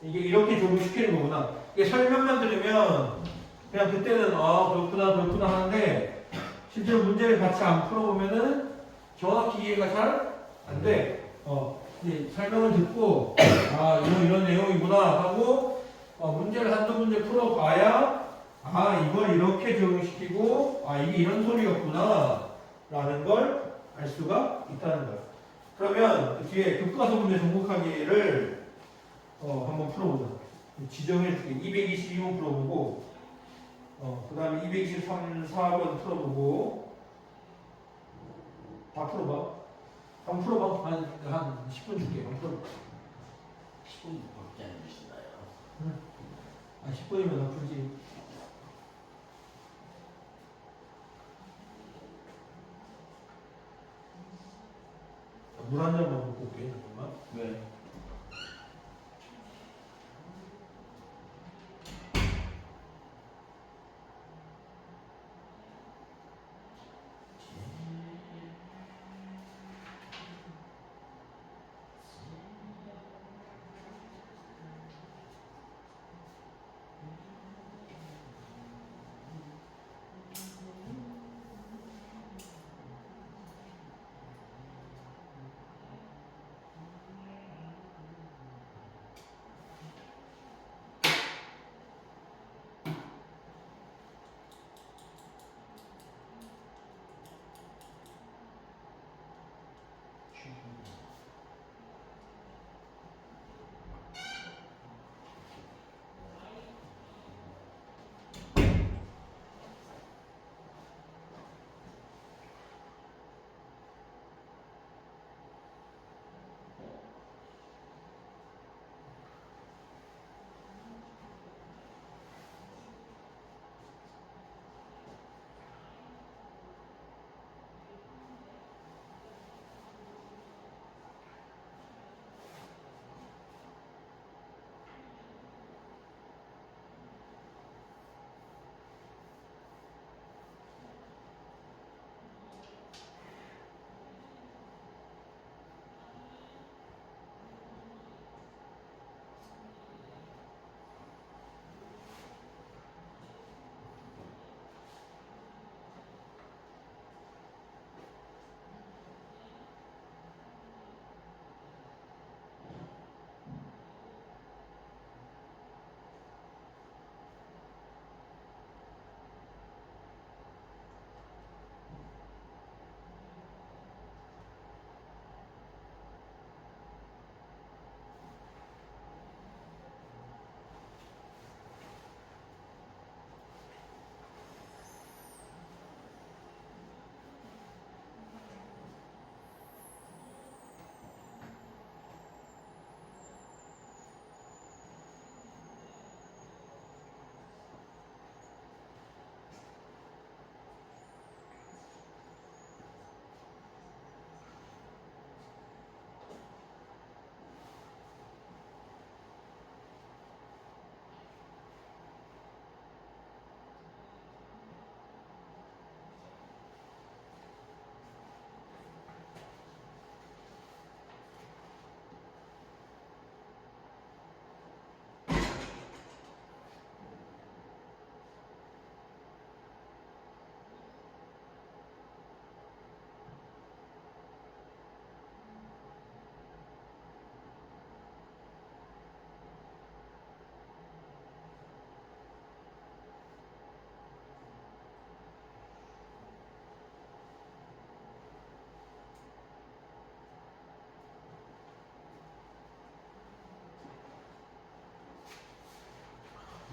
이게 이렇게 적용시키는 거구나. 이게 설명만 들으면 그냥 그때는 그렇구나 하는데 실제로 문제를 같이 안 풀어보면은 정확히 이해가 잘 안 돼. 이제 설명을 듣고 이런 내용이구나 하고 문제를 한두 문제 풀어봐야 이걸 이렇게 적용시키고 이게 이런 소리였구나 라는 걸 알 수가 있다는 거야. 그러면 그 뒤에 교과서 문제 정복하기를 한번 풀어보자. 지정해줄게. 222번 풀어보고 그 다음에 223, 4번 풀어보고 다 풀어봐. 한번 풀어봐. 한 10분 줄게. 한번 풀어봐. 10분밖에 안 주시나요? 10분이면 다 풀지. 물 한 잔만 먹고 올게. 잠깐만. 왜?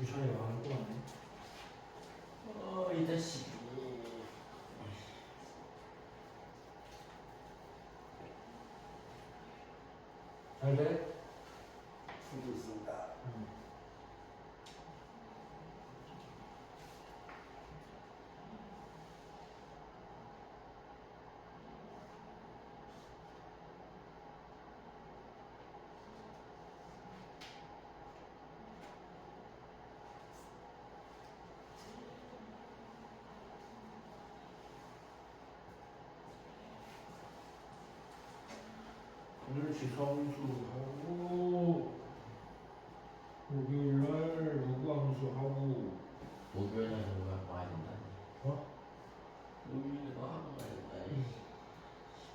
유찬이가 많을 것 같네. 이 자식이. 잘 돼? 풀고 있습니다. 오늘 지수함수하고 목요일날 요구함수하고 목요일날 누가 와야 된다니. 어? 목요일에 너 하고 가야 된다니.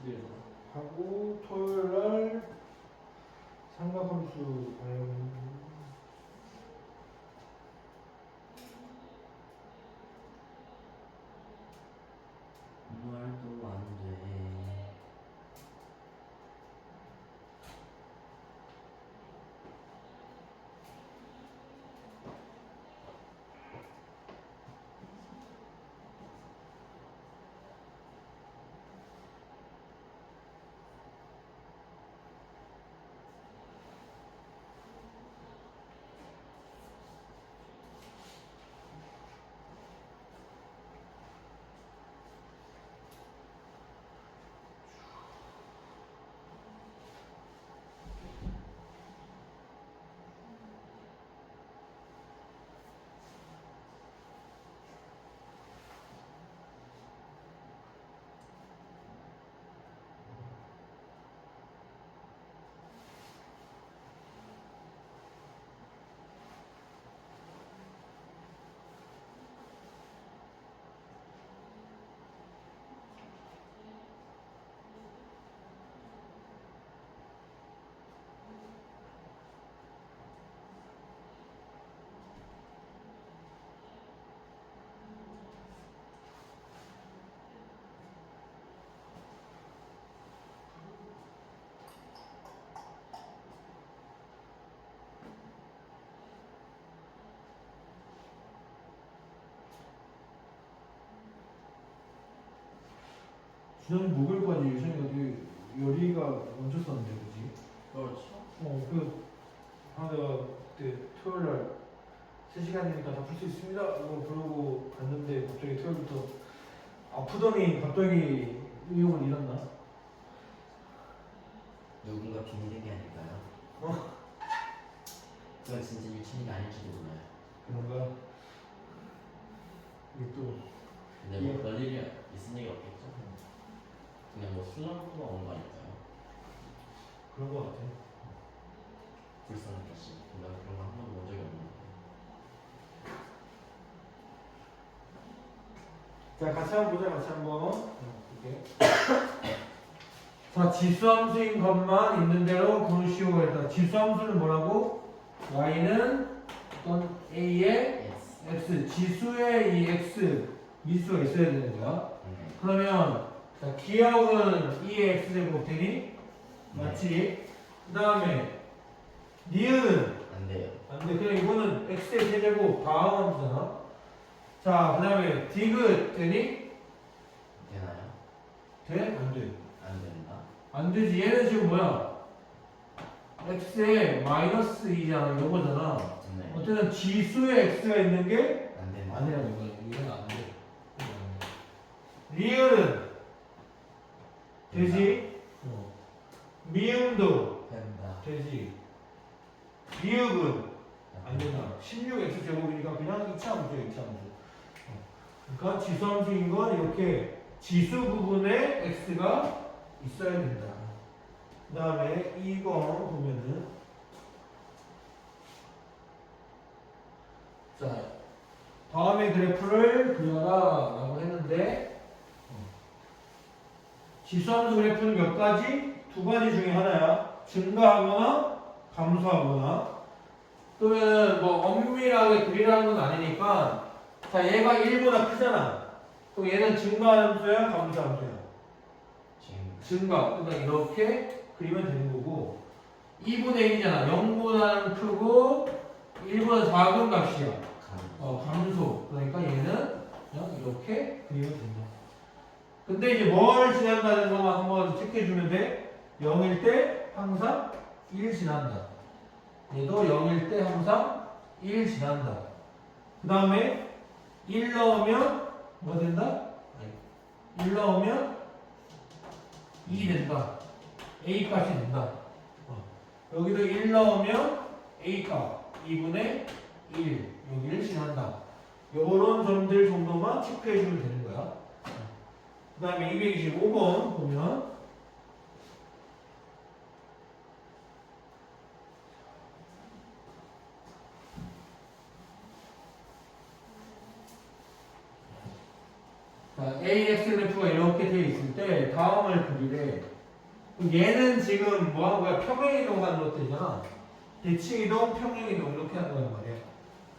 그래서 하고 토요일날 삼각함수 과연 말도 안 돼. 지난 목요일까지 유선이가 되게 열의가 넘쳤었는데 그지? 그렇죠. 내가 그때 토요일날 3시간이니까 다 풀 수 있습니다 이거 그러고 갔는데 갑자기 토요일부터 아프더니 갑자기 의욕을 잃었나? 누군가 빙의된 게 아닐까요? 그건 진짜 유치원이 아닐지도 몰라요. 그런가? 이게 또 근데 뭐 그럴 일이 있을 일이 없겠죠. 그냥 뭐 술렁구가 온 거 아닐까요? 그런 거 같아. 불쌍한 자식. 나 그런 거 한 번도 본 적이 없는데. 자, 같이 한번 보자, 같이 한번. 볼게. 자, 지수함수인 것만 있는 대로 고르시오 했다. 지수함수는 뭐라고? y는 어떤 a의 x, 지수의 이 x 미수가 있어야 되는 거야. 그러면 자, 기억은 2의 x제곱 되니? 맞지? 그 다음에 니은 안 돼요. 안 돼. 그냥 이거는 x의 세제곱 다음함수잖아. 자, 그 다음에 디귿 되니? 되나요? 돼? 안 돼. 안 된다. 안 되지. 얘는 지금 뭐야? x에 마이너스 2잖아. 이거잖아. 네. 어쨌든 지수의 x가 있는 게 안 된다. 아니라고 이건 안 돼. 리을은 되지? 미음도 된다. 되지. 미흡은 안 된다. 16x 제곱이니까 그냥 이차함수야, 이차함수. 그러니까 지수함수인 건 이렇게 지수 부분에 x가 있어야 된다. 그 다음에 2번 보면은 자 다음에 그래프를 그려라 라고 했는데 지수함수 그래프는 몇 가지? 두 가지 중에 하나야. 증가하거나 감소하거나 또는 뭐 엄밀하게 그리라는 건 아니니까 자 얘가 1보다 크잖아. 그럼 얘는 증가함수야 감소함수야? 지금 증가. 그러니까 이렇게 그리면 되는 거고 2분의 1이잖아. 0보다는 크고 1보다 작은 값이야. 감소. 그러니까 얘는 그냥 이렇게 그리면 된다. 근데 이제 뭘 지난다는 것만 한번 체크해주면 돼. 0일 때 항상 1 지난다. 얘도 0일 때 항상 1 지난다. 그 다음에 1 넣으면 뭐 된다? 1 넣으면 2 된다. A 값이 된다. 여기도 1 넣으면 A 값 2분의 1 여기를 지난다. 요런 점들 정도만 체크해 주면 되는 거야. 그 다음에 225번 보면 자, AX 그래프가 이렇게 되어 있을 때 다음을 그리래. 얘는 지금 뭐 하는 거야? 평행이동 하는 것들이잖아. 대칭이동, 평행이동 이렇게 하는 거란 말이야.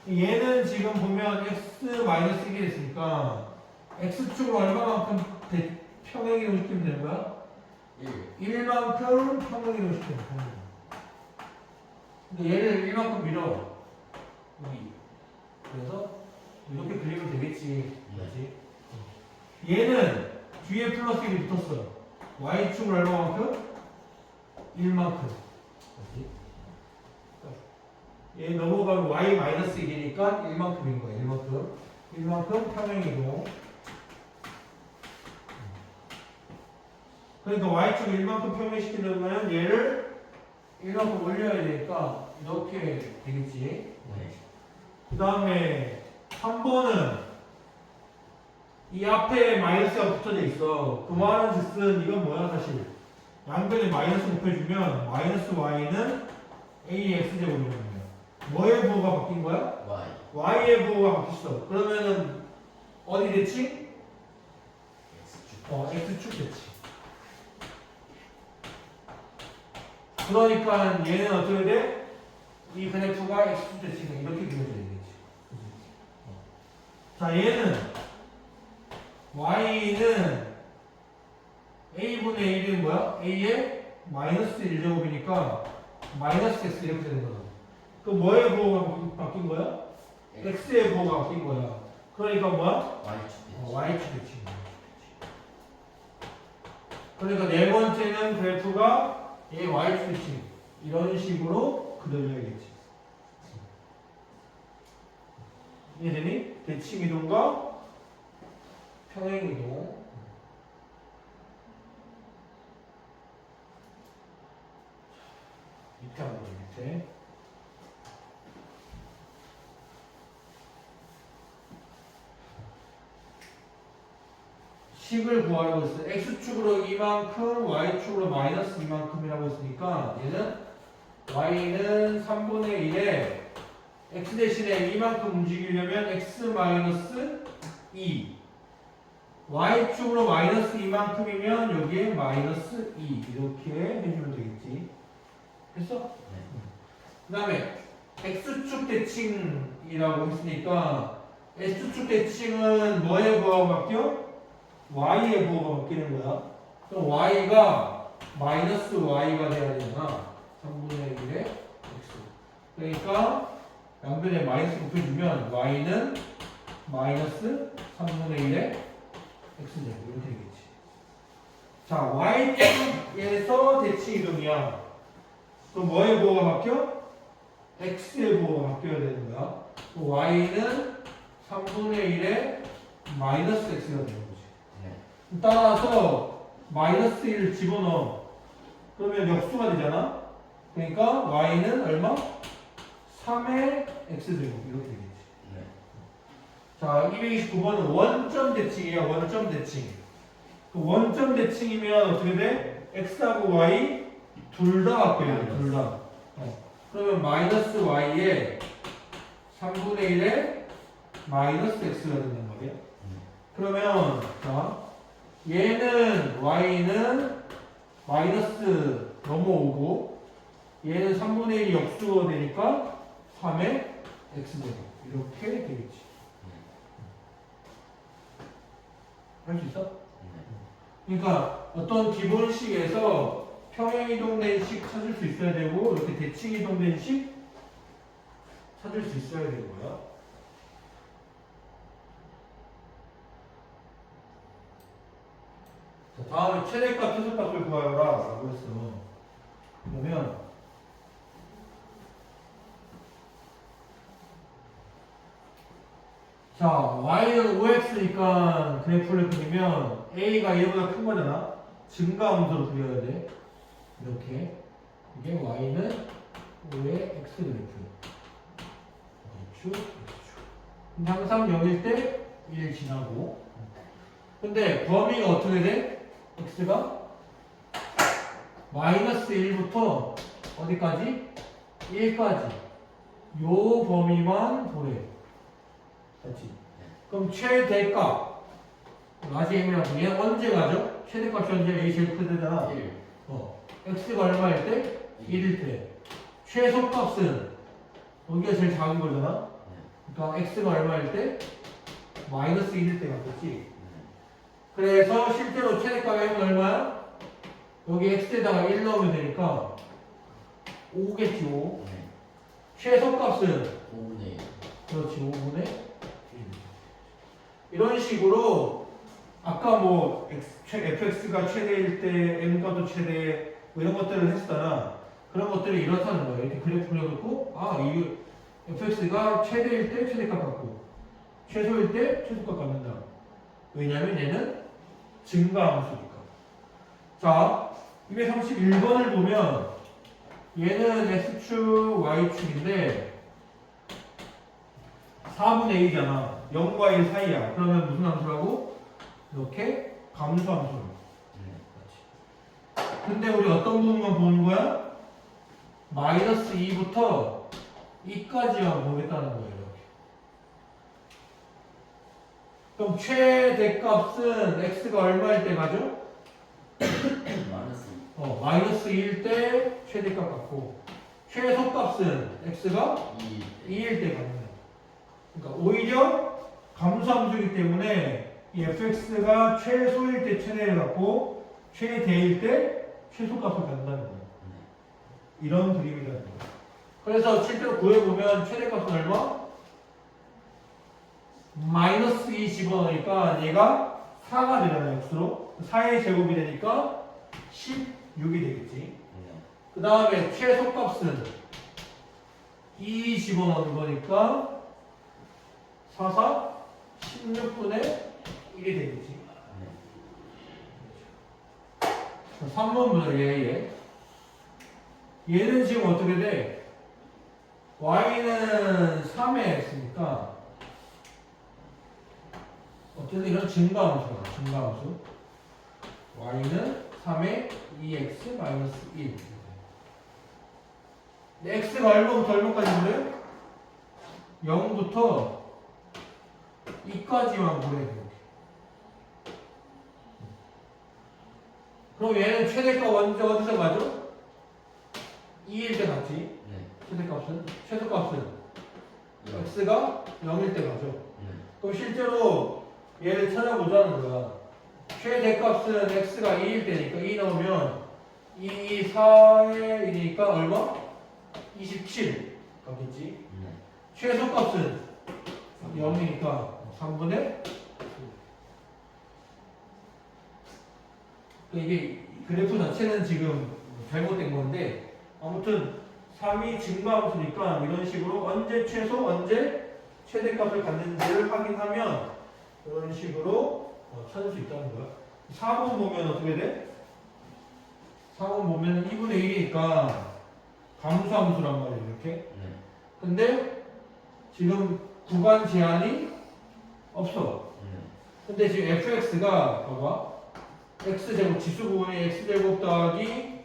얘는 지금 보면 x-1이 됐으니까 x축으로 얼마만큼 평행이동 시키면 되는 거야? 1만큼 평행이동 시키면 되는 거야. 근데 얘를 1만큼 밀어. 여기. 그래서 이렇게 그리면 되겠지. 그렇지? 얘는 뒤에 플러스 1이 붙었어. y축을 얼마만큼? 1만큼. 그렇지? 얘 넘어가면 y-1이니까 1만큼인 거야. 1만큼. 1만큼 평행이동. 그러니까 y축 1만큼 평행시키려면 얘를 1만큼 올려야 되니까 이렇게 되겠지. 그 다음에 3번은 이 앞에 마이너스가 붙어져 있어. 그 말은 즉슨 이건 뭐야 사실. 양변에 마이너스 곱해주면 마이너스 y는 ax제곱이라는 거야. 뭐의 부호가 바뀐 거야? y의 부호가 바뀌었어. 그러면은 어디 대칭? x축 대칭. 그러니까 얘는 어떻게 돼? 이 그래프가 x축 대칭이 이렇게 그려져야 되겠지. 자, 얘는 y는 a분의 1은 뭐야? a의 마이너스 1제곱이니까 마이너스 x 이렇게 되는 거야. 그 뭐의 부호가 바뀐 거야? x의 부호가 바뀐 거야. 그러니까 뭐야? y축 대칭. 그러니까 네 번째는 그래프가 얘 y축 대칭 이런 식으로 그려져야겠지. 이해되니? 대칭 이동과 평행 이동. 밑에 한번 밑에. 식을 구하려고 했어. x축으로 이만큼, y축으로 마이너스 이만큼이라고 했으니까 얘는 y는 3분의 1에 x 대신에 이만큼 움직이려면 x 마이너스 2 y축으로 마이너스 이만큼이면 여기에 마이너스 2 이렇게 해주면 되겠지. 됐어? 네. 그 다음에 x축 대칭이라고 했으니까 x축 대칭은 뭐의 부호가 바뀌어? y의 부호가 바뀌는 거야. 그럼 y가 마이너스 y가 돼야 되잖아. 3분의 1의 x. 그러니까 양변에 마이너스 곱해주면 y는 마이너스 3분의 1의 x제곱 이렇게 되겠지. 자, y축에서 대칭 이동이야. 그럼 뭐의 부호가 바뀌어? x의 부호가 바뀌어야 되는 거야. y는 3분의 1의 마이너스 x가 되는 거지. 네. 따라서 마이너스 1을 집어넣어. 그러면 역수가 되잖아. 그러니까 y는 얼마? 3의 x제곱 이렇게 되겠지. 네. 자, 229번은 원점 대칭이야. 원점 대칭. 그 원점 대칭이면 어떻게 돼? x하고 y 둘 다 바뀌어야 돼. 둘 다. 그러면 마이너스 y에 3분의 1에 마이너스 x가 되는 거야. 그러면 자, 얘는 y는 마이너스 넘어오고 얘는 3분의 1이 역수가 되니까 3의 x제곱 이렇게 되겠지. 할 수 있어? 그러니까 어떤 기본식에서 평행이동된 식 찾을 수 있어야 되고 이렇게 대칭이동된 식 찾을 수 있어야 되는 거야. 자, 다음에 최대값 최소값을 구하여라 라고 했어. 그러면 자, y는 5x니까 그래프를 그리면 a가 1보다 큰 거잖아. 증가함수로 그려야 돼. 이렇게. 이게 y는 5의 x 그래프. x축, x축. 근데 항상 0일 때 1 지나고. 근데 범위가 어떻게 돼? x가 마이너스 1부터 어디까지? 1까지. 요 범위만 보래. 그렇지. 그럼 최대값 라지엠이라고 얘 언제 가죠? 최대값이 언제 a 제일 크대잖아. 1. x가 얼마일 때? 1일 때. 최소값은 여기가 제일 작은 거잖아. 그러니까 x가 얼마일 때? 마이너스 1일 때 같겠지. 그래서 실제로 최대값 m은 얼마야? 여기 x에다가 1 넣으면 되니까 5겠지 5. 최소값은 5분의 1. 그렇지 5분의 1. 이런 식으로 아까 뭐 fx가 최대일 때 m가도 최대 뭐 이런 것들을 했었잖아. 그런 것들이 이렇다는 거예요. 이렇게 그래프 그려놓고 이 fx가 최대일 때 최대값 갖고 최소일 때 최소값 갖는다. 왜냐면 얘는 증가함수니까. 자, 231번을 보면 얘는 x축 y축인데 4분의 1이잖아. 0과 1 사이야. 그러면 무슨 함수라고? 이렇게 감수함수로. 근데 우리 어떤 부분만 보는 거야? 마이너스 2부터 2까지만 보겠다는 거예요. 이렇게. 그럼 최대값은 x가 얼마일 때 가죠? 마이너스 마이너스 2일 때 최대값 같고 최소값은 x가 2일 때 가는 거야. 그러니까 오히려 감수함수이기 때문에 이 fx가 최소일 때 최대를 갖고 최대일 때 최소값을 갖는다는 거예요. 이런 그림이라는 거예요. 그래서 실제로 구해보면 최대값은 얼마? 마이너스 2 집어넣으니까 얘가 4가 되잖아요. x로 4의 제곱이 되니까 16이 되겠지. 그 다음에 최소값은 2 집어넣는 거니까 4, 16분의 1이 되겠지. 3번 보자. 얘는 지금 어떻게 돼? y는 3에 x니까 어쨌든 이런 증가함수야. 증가함수. y는 3에 2x 마이너스 1. 근데 x가 얼마부터 얼마까지 그래? 0부터 2까지만 보래. 그럼 얘는 최대값 언제 어디서 가죠? 2일 때 갔지. 최대값은? 최소값은? x가 0일 때 가죠. 그럼 실제로 얘를 찾아보자는 거야. 최대값은 x가 2일 때니까 2 넣으면 2, 4의 1이니까 얼마? 27 값이지. 최소값은 0이니까 3분의 이게 그래프 자체는 지금 잘못된 건데 아무튼 3이 증가함수니까 이런 식으로 언제 최소 언제 최대값을 갖는지를 확인하면 이런 식으로 찾을 수 있다는 거야. 4번 보면 어떻게 돼? 4번 보면 2분의 1이니까 감수함수란 말이에요. 이렇게. 근데 지금 구간 제한이 없어. 근데 지금 fx가 봐봐. x제곱 지수 부분이 x제곱 더하기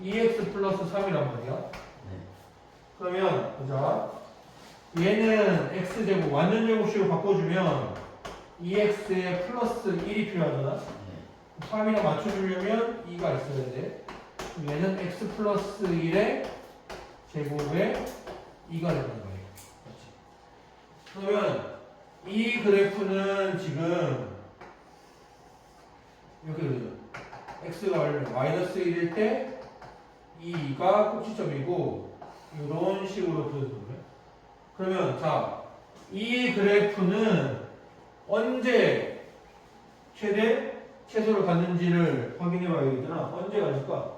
2x 플러스 3이란 말이야. 그러면 보자. 얘는 x제곱 완전 제곱식으로 바꿔주면 2x에 플러스 1이 필요하잖아. 3이랑 맞춰주려면 2가 있어야 돼. 얘는 x 플러스 1의 제곱에 2가 되는 거예요. 그러면 이 그래프는 지금 이렇게 x가 얼마? 마이너스 1일 때 2가 꼭지점이고 이런 식으로 그려주는 거예요. 그러면 자, 이 그래프는 언제 최소를 갖는지를 확인해 봐야겠잖아. 언제 가질까?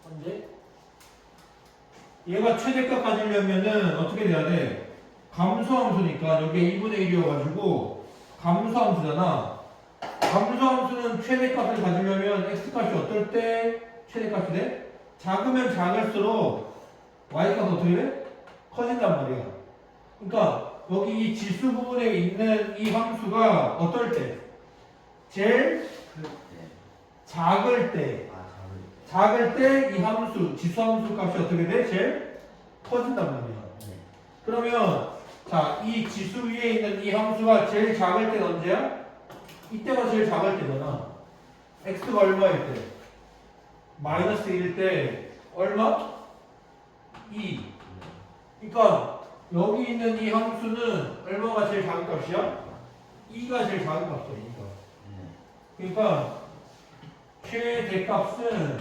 언제? 얘가 최대값 가지려면은 어떻게 돼야 돼? 감소함수니까 여기에 2분의 1이어가지고 감소함수잖아. 감소함수는 최대값을 가지려면 x값이 어떨 때 최대값이 돼? 작으면 작을수록 y값은 어떻게 돼? 커진단 말이야. 그러니까 여기 이 지수 부분에 있는 이 함수가 어떨 때? 제일 그때. 작을 때. 아, 작을 때. 작을 때 이 함수, 지수 함수 값이 어떻게 돼? 제일 커진단 말이야. 네. 그러면 자, 이 지수 위에 있는 이 함수가 제일 작을 때는 언제야? 이때가 제일 작을 때잖아. x가 얼마일 때? 마이너스 1일 때 얼마? 2. 그러니까 여기 있는 이 함수는 얼마가 제일 작은 값이야? 2가 제일 작은 값이야. 2가. 그러니까 최대값은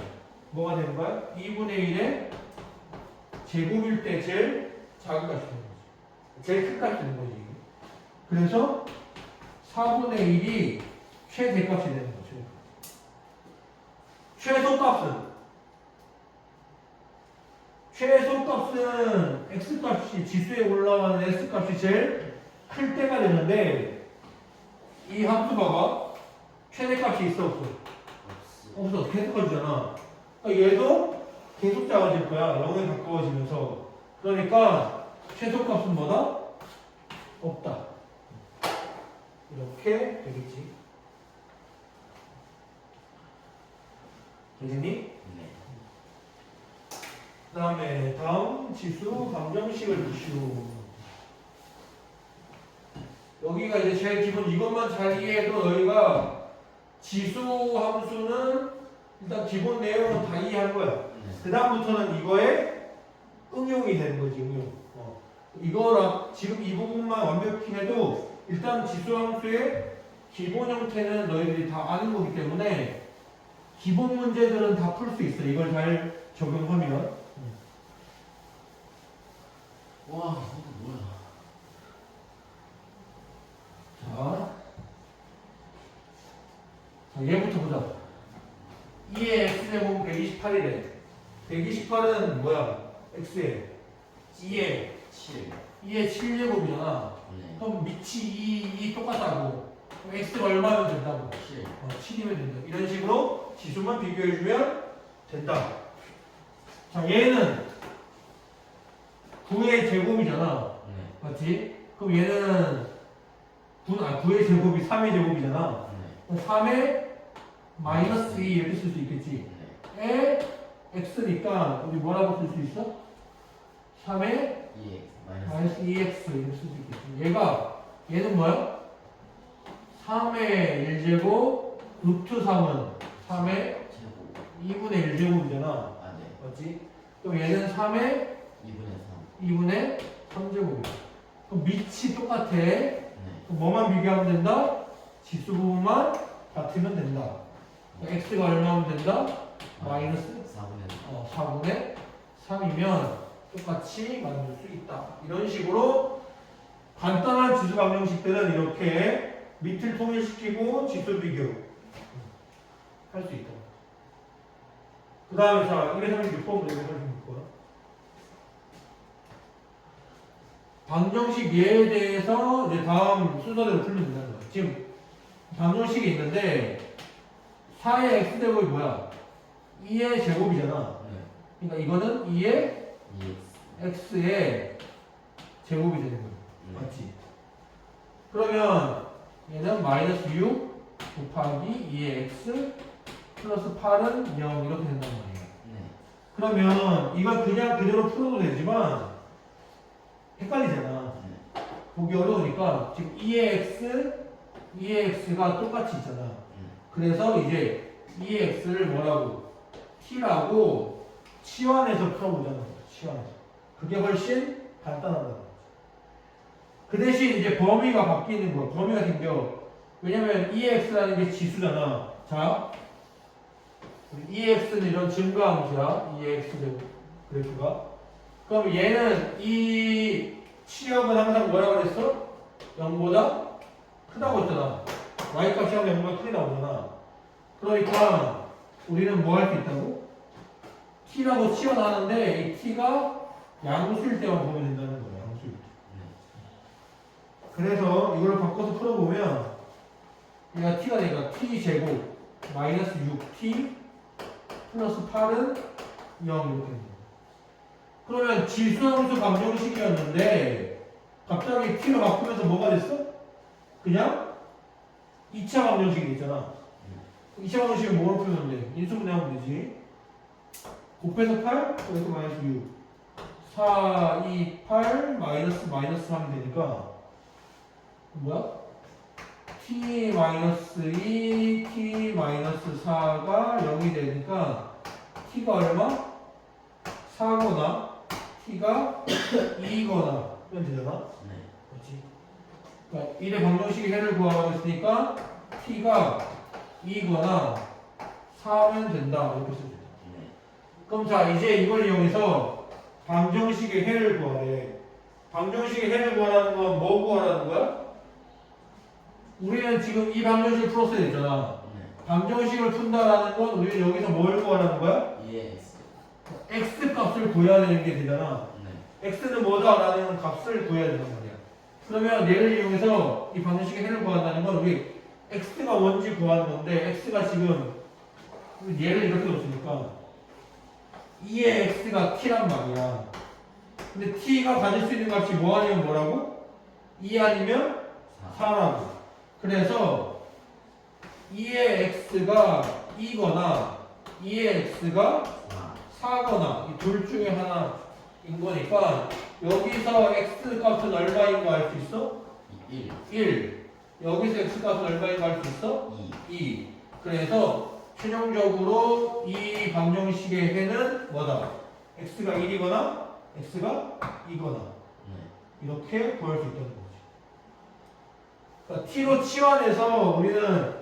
뭐가 되는 거야? 2분의 1의 제곱일 때 제일 작은 값이 되는 거지. 제일 큰 값이 되는 거지. 그래서 4분의 1이 최대값이 되는 거죠. 최소값은 x값이 지수에 올라가는 s값이 제일 클 때가 되는데 이 함수 봐봐. 최대값이 있어 없어? 없어. 계속 커지잖아. 그러니까 얘도 계속 작아질 거야. 0에 가까워지면서. 그러니까 최소값은 뭐다? 없다. 이렇게 되겠지. 되겠니? 네. 그 다음에 다음 지수 방정식을 보시오. 여기가 이제 제일 기본 이것만 잘 이해해도 너희가 지수 함수는 일단 기본 내용은 다 이해한 거야. 그 다음부터는 이거에 응용이 되는 거지. 응용. 이거랑 지금 이 부분만 완벽히 해도 일단 지수 함수의 기본 형태는 너희들이 다 아는 거기 때문에 기본 문제들은 다 풀 수 있어. 이걸 잘 적용하면. 와, 이거 뭐야? 자, 얘부터 보자. 2의 x제곱 128이래. 128은 뭐야? x에 2의 7. 7제곱이잖아. 네. 그럼 밑이 2 똑같다고. 그럼 x가 얼마면 된다고? 7. 7이면 된다. 이런 식으로 지수만 비교해주면 된다. 자, 얘는 9의 제곱이잖아. 네. 맞지? 그럼 얘는 9의 제곱이 3의 제곱이잖아. 네. 3의 마이너스 2 이렇게 쓸 수 있겠지. 네. 에 x니까 우리 뭐라고 쓸 수 있어? 3의 2x 마이너스 2x 이렇게 쓸 수 있겠지. 얘는 뭐야? 3의 1제곱 루트 3은 3의 제곱. 2분의 1제곱이잖아. 아, 네. 맞지? 그럼 얘는 3의 2분의 3제곱이야. 그럼 밑이 똑같아. 네. 그럼 뭐만 비교하면 된다? 지수 부분만 같으면 된다. x가 얼마면 된다? 마이너스 4분의 3이면 똑같이 만들 수 있다. 이런 식으로 간단한 지수 방정식들은 이렇게 밑을 통일시키고 지수 비교 할 수 있다. 그 다음에 자 236번부터 236번. 방정식 예에 대해서 이제 다음 순서대로 풀면 된다는 거야. 지금 방정식이 있는데 4의 x제곱이 뭐야? 2의 제곱이잖아. 네. 그러니까 이거는 2의 2x. x의 제곱이 되는 거야. 네. 맞지? 그러면 얘는 마이너스 6 곱하기 2의 x 플러스 8은 0 이렇게 된단 말이야. 네. 그러면 이걸 그냥 그대로 풀어도 되지만 헷갈리잖아. 네. 보기 어려우니까 지금 2의 x가 똑같이 있잖아. 그래서 이제 2의 x를 뭐라고? t라고 치환해서 풀어보자는 거야. 치환해서. 그게 훨씬 간단하다는 거지. 그 대신 이제 범위가 바뀌는 거야. 범위가 생겨. 왜냐면 2의 x라는 게 지수잖아. 자, 2의 x는 이런 증가함수야. 2의 x 그래프가. 그럼 얘는 이 치역은 항상 뭐라고 그랬어? 0보다 크다고 했잖아. y값이 항상 0보다 크게 나오잖아. 그러니까 우리는 뭐 할 수 있다고? t라고 치환하는데 이 t가 양수일 때만 보면 된다는 거예요. 양수일 때. 네. 그래서 이걸 바꿔서 풀어보면 얘가 t가 되니까 t제곱 마이너스 6t 플러스 8은 0 이렇게 됩니다. 그러면 지수함수 방정식이었는데 갑자기 t로 바꾸면서 뭐가 됐어? 그냥 2차 방정식이 됐잖아. 2차 방정식은 뭐로 풀면 돼? 인수분해하면 되지. 곱해서 8, 여기서 마이너스 6 4, 2, 8 마이너스 하면 되니까 뭐야? t 마이너스 2, t 마이너스 4가 0이 되니까 t가 얼마? 4거나 t가 2거나 이러면 되잖아. 네. 그렇지? 그러니까 1의 방정식의 해를 구하라고 했으니까 t가 2거나 4면 된다 이렇게 쓰면 된다. 네. 그럼 자 이제 이걸 이용해서 방정식의 해를 구하래. 방정식의 해를 구하라는 건 뭐 구하라는 거야? 우리는 지금 이 방정식을 풀었어야 되잖아. 네. 방정식을 푼다라는 건 우리는 여기서 뭘 구하라는 거야? EX. x 값을 구해야 되는 게 되잖아. 네. x는 뭐다라는 값을 구해야 된단 말이야. 그러면 얘를 이용해서 이 방정식의 해를 구한다는 건 우리 x가 뭔지 구하는 건데 x가 지금 얘를 이렇게 놓으니까 2의 x가 t란 말이야. 근데 t가 가질 수 있는 값이 뭐 아니면 뭐라고? 2 아니면 4라고. 그래서 2의 x가 2거나 2의 x가 4거나 이 둘 중에 하나인 거니까 여기서 x 값은 얼마인 거 알 수 있어? 1. 1. 여기서 x 값은 얼마인 거 알 수 있어? 2. 2. 그래서 최종적으로 이 방정식의 해는 뭐다? x가 1이거나 x가 2거나 네. 이렇게 구할 수 있다는 거지. 그러니까 t로 치환해서 우리는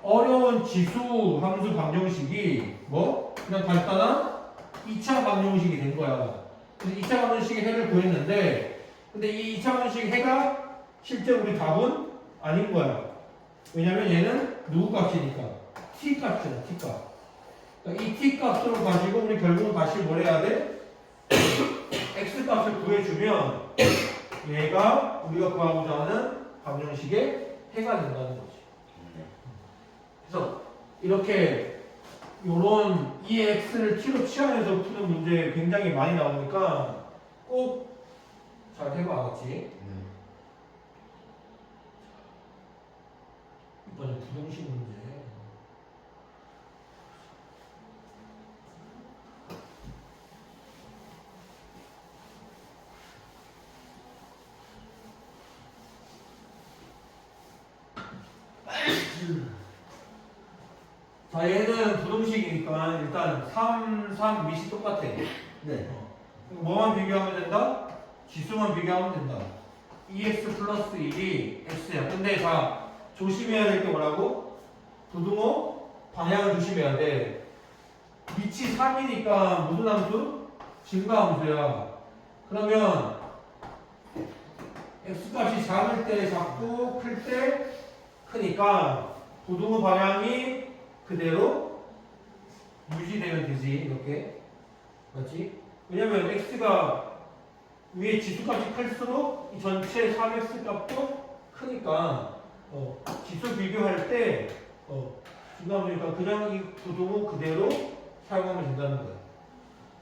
어려운 지수 함수 방정식이 뭐? 그냥 간단한 2차 방정식이 된 거야. 그래서 2차 방정식의 해를 구했는데 근데 이 2차 방정식의 해가 실제 우리 답은 아닌 거야. 왜냐면 얘는 누구 값이니까 t 값이잖아. t 값. 그러니까 이 t 값으로 가지고 우리 결국은 다시 뭘 해야 돼? x 값을 구해주면 얘가 우리가 구하고자 하는 방정식의 해가 된다는 거지. 네. 그래서 이렇게 요런 이 x를 t로 치환해서 푸는 문제 굉장히 많이 나오니까 꼭 잘 해봐, 알았지? 네. 이번에 부등식 문제. 자, 얘는 부등식이니까 일단 3, 3, 밑이 똑같아. 네. 뭐만 비교하면 된다? 지수만 비교하면 된다. 2x 플러스 1이 x야. 근데 자, 조심해야 될 게 뭐라고? 부등호 방향을 조심해야 돼. 밑이 3이니까 무슨 함수? 증가함수야. 그러면 x값이 작을 때 작고 클 때 크니까 부등호 방향이 그대로 유지되면 되지. 이렇게. 맞지? 왜냐면 x가 위에 지수값이 클수록 이 전체 3x 값도 크니까 지수 비교할 때 중간이니까 그냥 이 부등호 그대로 사용하면 된다는 거야.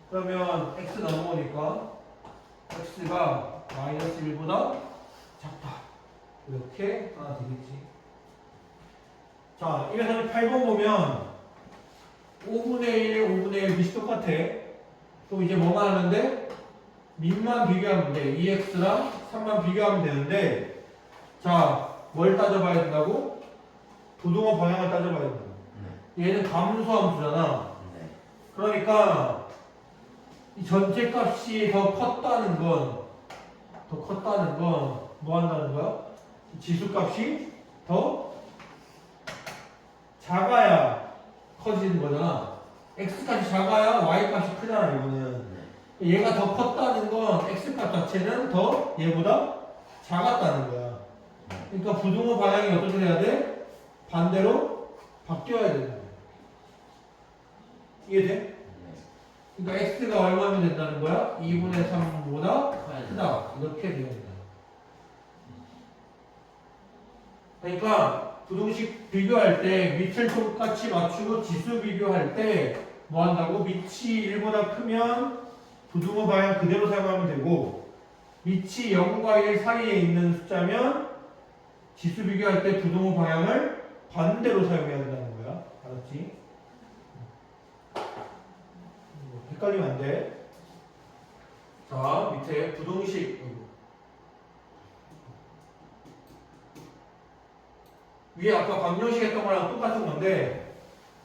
그러면 x 넘어오니까 x가 마이너스 1보다 작다. 이렇게 하나 되겠지. 자, 238번 보면 5분의 1, 5분의 1 밑이 똑같아. 또 이제 뭐만 하는데? 밑만 비교하면 돼. 2x랑 3만 비교하면 되는데, 자, 뭘 따져봐야 된다고? 부등호 방향을 따져봐야 된다고. 네. 얘는 감소함수잖아. 네. 그러니까 이 전체 값이 더 컸다는 건 뭐 한다는 거야? 지수 값이 더 작아야 커지는 거잖아. x 값이 작아야 y 값이 크잖아, 이거는. 네. 얘가 더 컸다는 건 x 값 자체는 더 얘보다 작았다는 거야. 그러니까 부등호 방향이 어떻게 돼야 돼? 반대로 바뀌어야 되는 거야. 이해돼? 네. 그러니까 x가 얼마면 된다는 거야? 2분의 3보다 크다. 이렇게 되어야 된다. 그러니까 부등식 비교할 때 밑을 똑같이 맞추고 지수 비교할 때 뭐 한다고? 밑이 1보다 크면 부등호 방향 그대로 사용하면 되고 밑이 0과 1 사이에 있는 숫자면 지수 비교할 때 부등호 방향을 반대로 사용해야 된다는 거야. 알았지? 헷갈리면 안 돼. 자, 밑에 부등식 위에 아까 방정식 했던 거랑 똑같은 건데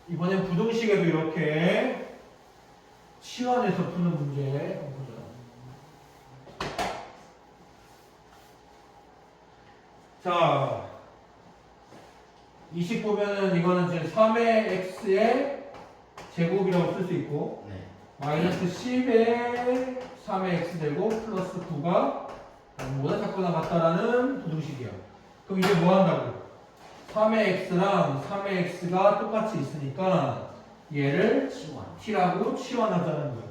이번엔 부등식에도 이렇게 치환해서 푸는 문제 한번 보자. 자, 이 식 보면은 이거는 지금 3의 x의 제곱이라고 쓸 수 있고 네. 마이너스 10에 3의 x 제곱 플러스 9가 뭐보다 작거나 같다라는 부등식이야. 그럼 이제 뭐 한다고? 3의 x랑 3의 x가 똑같이 있으니까 얘를 치환. t라고 치환하자는 거야.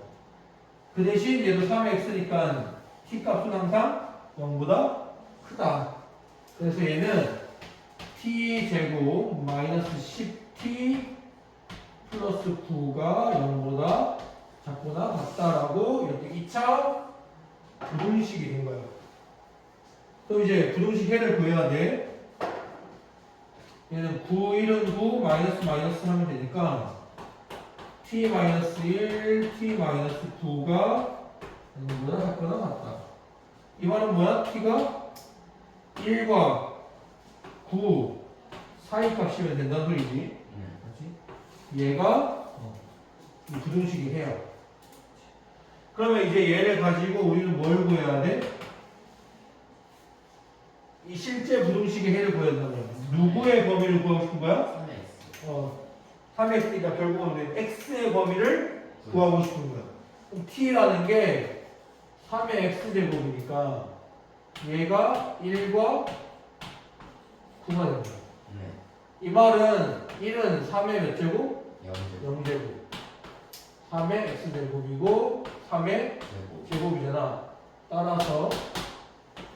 그 대신 얘도 3의 x니까 t 값은 항상 0보다 크다. 그래서 얘는 t 제곱 마이너스 10t 플러스 9가 0보다 작거나 같다라고 이렇게 2차 부등식이 된 거야. 그럼 이제 부등식 해를 구해야 돼. 얘는 9, 1은 9, 마이너스 마이너스 하면 되니까 t 마이너스 1, t 마이너스 9가 0보다 작거나 같다. 이 말은 뭐야? t가 1과 9 사이 값이면 된다는 소리지. 네. 그렇지? 얘가 이 부등식이 해요. 그러면 이제 얘를 가지고 우리는 뭘 구해야 돼? 이 실제 부등식의 해를 구해야 된다는 거야. 누구의 범위를 구하고 싶은 거야? 3x. 3x니까 결국은 x의 범위를 구하고 싶은 거야. 그럼 t라는 게 3의 x제곱이니까 얘가 1과 9가 된다. 네. 이 말은 1은 3의 몇 제곱? 0제곱. 0제곱. 3의 x제곱이고 3의 제곱. 제곱이잖아. 따라서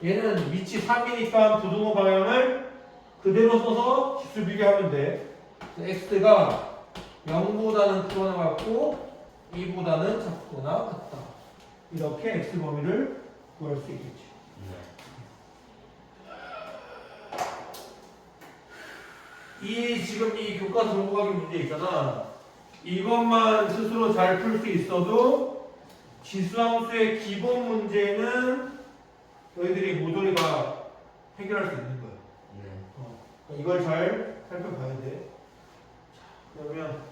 얘는 밑이 3이니까 부등호 방향을 그대로 써서 지수 비교하면 돼. x가 0보다는 크거나 같고 2보다는 작거나 같다. 이렇게 x 범위를 구할 수 있겠지. 네. 이 지금 이 교과서 정보가기 문제 있잖아. 이것만 스스로 잘 풀 수 있어도 지수함수의 기본 문제는 너희들이 모조리 다 해결할 수 있는 거야. 네. 그러니까 이걸 잘 살펴봐야 돼. 자, 그러면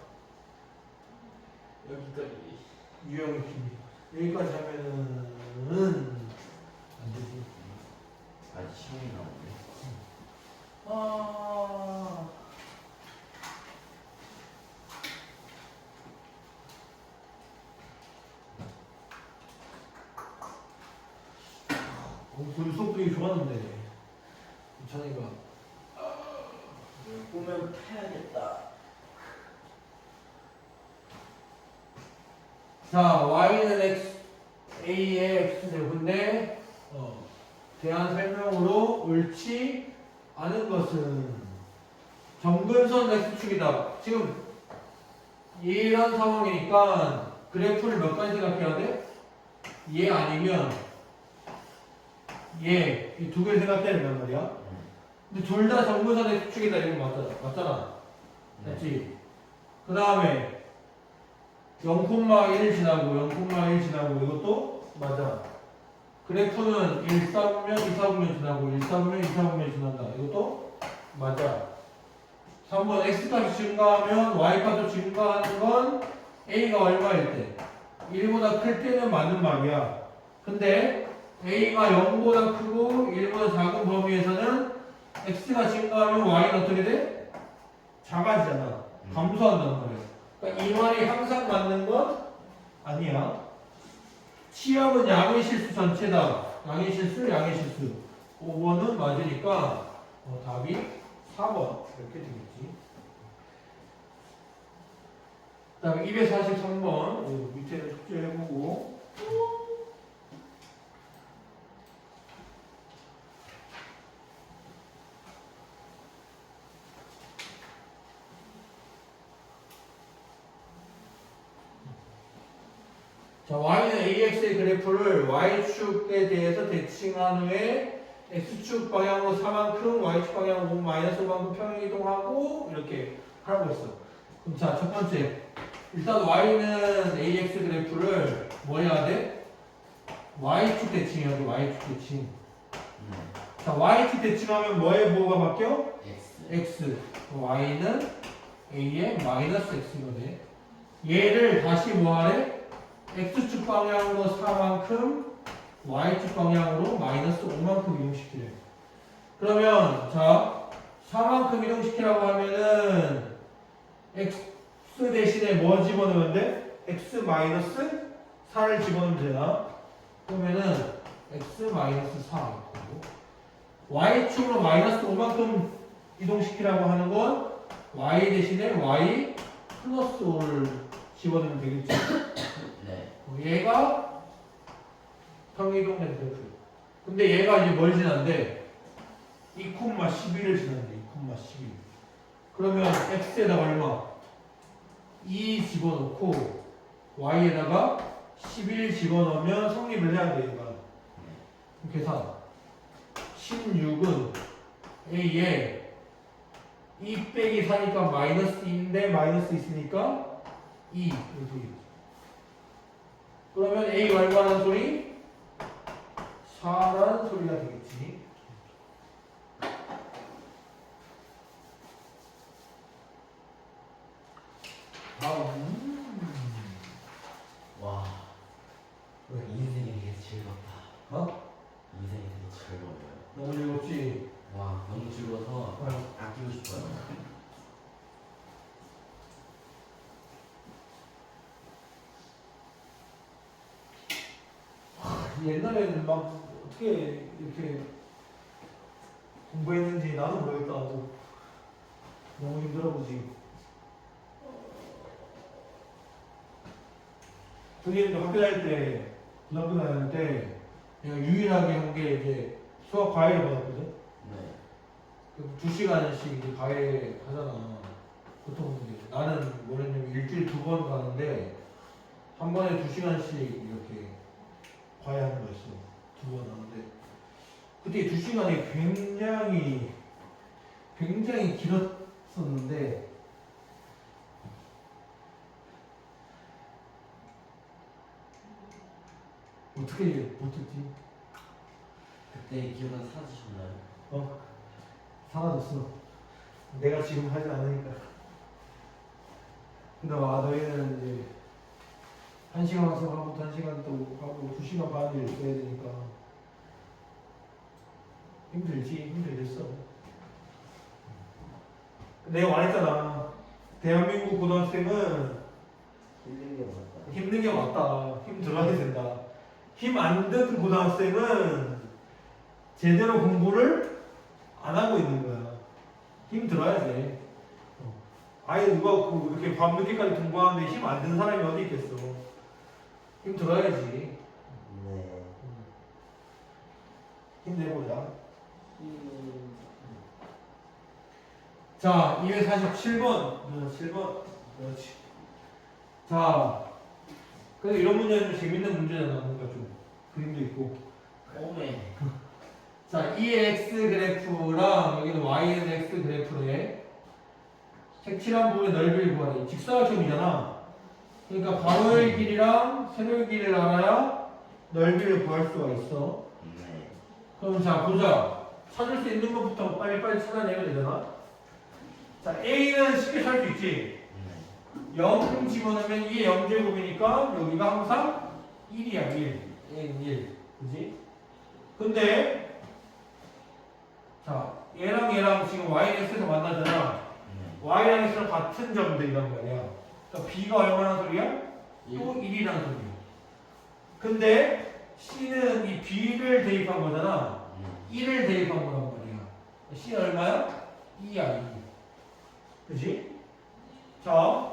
여기까지 유형의 비밀. 여기까지 하면은 안 되지. 아직 시험이 나오네. 그 수업 되게 좋았는데 찬이가 보면 패야겠다. 자 y는 x a의 x 제곱인데 대한 설명으로 옳지 않은 것은 점근선 x축이다. 지금 이런 상황이니까 그래프를 몇 가지 생각해야 돼? 얘 아니면 얘 이 두 개를 생각해야 된단 말이야. 근데 둘 다 점근선 x축이다 이건 맞잖아. 맞지? 그 다음에 0,1 지나고 0,1 지나고 이것도 맞아. 그래프는 1, 4분면, 2, 4분면 지나고 1, 4분면, 2, 4분면 지난다. 이것도 맞아. 3번 x값이 증가하면 y값도 증가하는 건 a가 얼마일 때? 1보다 클 때는 맞는 말이야. 근데 a가 0보다 크고 1보다 작은 범위에서는 x가 증가하면 y는 어떻게 돼? 작아지잖아. 감소한단 말이야. 그러니까 이 말이 항상 맞는 건 아니야. 치역은 양의 실수 전체다. 양의 실수, 양의 실수. 5번은 맞으니까 답이 4번 이렇게 되겠지. 다음에 243번 밑에는 숙제해보고. 자, y는 ax의 그래프를 y축에 대해서 대칭한 후에 x축 방향으로 4만큼, y축 방향으로 마이너스 5만큼 평행이동하고 이렇게 하라고 했어. 그럼 자, 첫 번째. 일단 y는 ax 그래프를 뭐 해야 돼? y축 대칭해야 돼, y축 대칭. 자, y축 대칭하면 뭐에 뭐가 바뀌어? x. y는 a의 마이너스 x가 돼. 얘를 다시 뭐 하래? x축 방향으로 4만큼, y축 방향으로 마이너스 5만큼 이동시키래. 그러면 자 4만큼 이동시키라고 하면은 x 대신에 뭐 집어넣으면 돼? x 마이너스 4를 집어넣으면 되나? 그러면은 x 마이너스 4 있고 y축으로 마이너스 5만큼 이동시키라고 하는 건 y 대신에 y 플러스 5를 집어넣으면 되겠지? 네. 얘가 평이동된 그래프. 근데 얘가 이제 뭘 지난대? 2,11을 지난대. 2,11. 그러면 x에다가 얼마? 2 집어넣고 y에다가 11 집어넣으면 성립을 해야 돼. 얘가. 계산. 16은 a에 2 빼기 4니까 마이너스 2인데 마이너스 있으니까 2 여기. 그러면 a가 얼마라는 소리? 4라는 소리가 되겠지. 다음. 와. 왜? 인생이 되게 즐겁다. 어? 인생이 되게 즐거워요. 너무 즐겁지? 와, 너무 즐거워서 아끼고 싶어요. 옛날에는 막 어떻게 이렇게 공부했는지 나도 모르겠다. 나도. 너무 힘들어 보지. 선생님도 학교 다닐 때, 고등학교 다닐 때 내가 유일하게 한 게 이제 수학 과외를 받았거든. 네. 그 2시간씩 이제 과외 하잖아. 보통 이제 나는 뭐랬냐면 일주일에 2번 가는데 한 번에 2시간씩 이렇게 과외하는 거였어. 2번 하는데 그때 2시간이 굉장히 길었었는데 어떻게 못했지? 그때 기억은 사라지셨나요? 어? 사라졌어. 내가 지금 하지 않으니까. 근데 너희는 이제 1시간 수업하고 1시간 또 하고 2시간 반을 있어야 되니까 힘들겠어. 내가 말했잖아. 대한민국 고등학생은 힘든 게 많았다. 힘든 게 맞다. 힘 들어야 된다. 힘 안 든 고등학생은 제대로 공부를 안 하고 있는 거야. 힘 들어야 돼. 아예 누가 이렇게 밤늦게까지 공부하는데 힘 안 드는 사람이 어디 있겠어. 힘 들어야지. 네. 힘내보자. 자, 247번. 7번. 그렇지. 자, 근데 이런 문제는 좀 재밌는 문제잖아. 뭔가 좀 그림도 있고. 오메. 자, 이의 x 그래프랑 여기는 y는 x 그래프래. 색칠한 부분의 넓이를 구하래. 직사각형이잖아. 그러니까 가로의 길이랑 세로의 길이를 알아야 넓이를 구할 수가 있어. 네. 그럼 자, 보자. 찾을 수 있는 것부터 빨리빨리 찾아내면 되잖아. 자, a는 쉽게 찾을 수 있지. 0 집어넣으면 이게 0제곱이니까 여기가 항상 1이야, 1. 얘는 1. 그지? 근데, 자, 얘랑 지금 y는 x에서 만나잖아. y랑 x랑 같은 점들이란 말이야. 그러니까 b가 얼마나 소리야? 또 1이라는 소리야. 근데 c는 이 b를 대입한 거잖아. 1을 대입한 거란 말이야. c는 얼마야? 2야, 2. 그지? 자,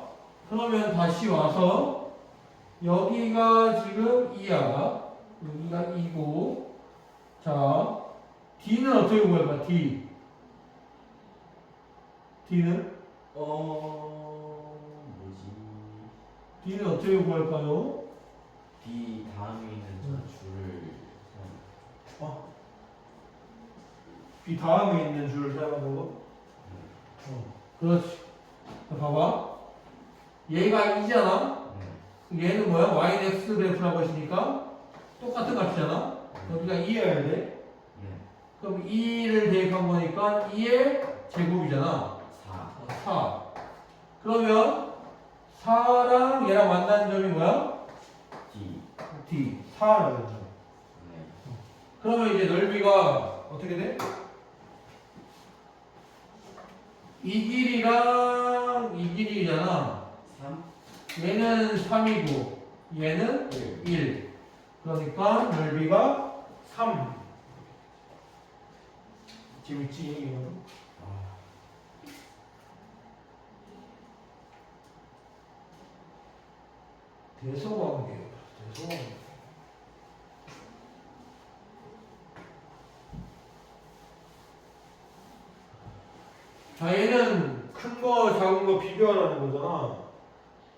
그러면 다시 와서 여기가 지금 2야. 여기가 2고. 자, D는 어떻게 구할까? D. D는? 뭐지? D는 어떻게 구할까요? D 다음에 있는 저 줄을 B 다음에 있는 줄을 사용하는 거? 그렇지. 자, 봐봐. 얘가 2잖아? 얘는 뭐야? Y는 X 그래프라고 했으니까 똑같은 값이잖아? 여기가 2여야 돼. 그럼 2를 대입한 거니까 2의 제곱이잖아. 4. 4. 그러면 4랑 얘랑 만나는 점이 뭐야? D. D. 4라는 점. 네. 그러면 이제 넓이가 어떻게 돼? 이 길이랑 이 길이잖아. 3. 얘는 3이고 얘는 1. 그러니까 넓이가 3. 재밌지? 이거. 대소관계. 대소관계. 자, 얘는 큰 거, 작은 거 비교하라는 거잖아.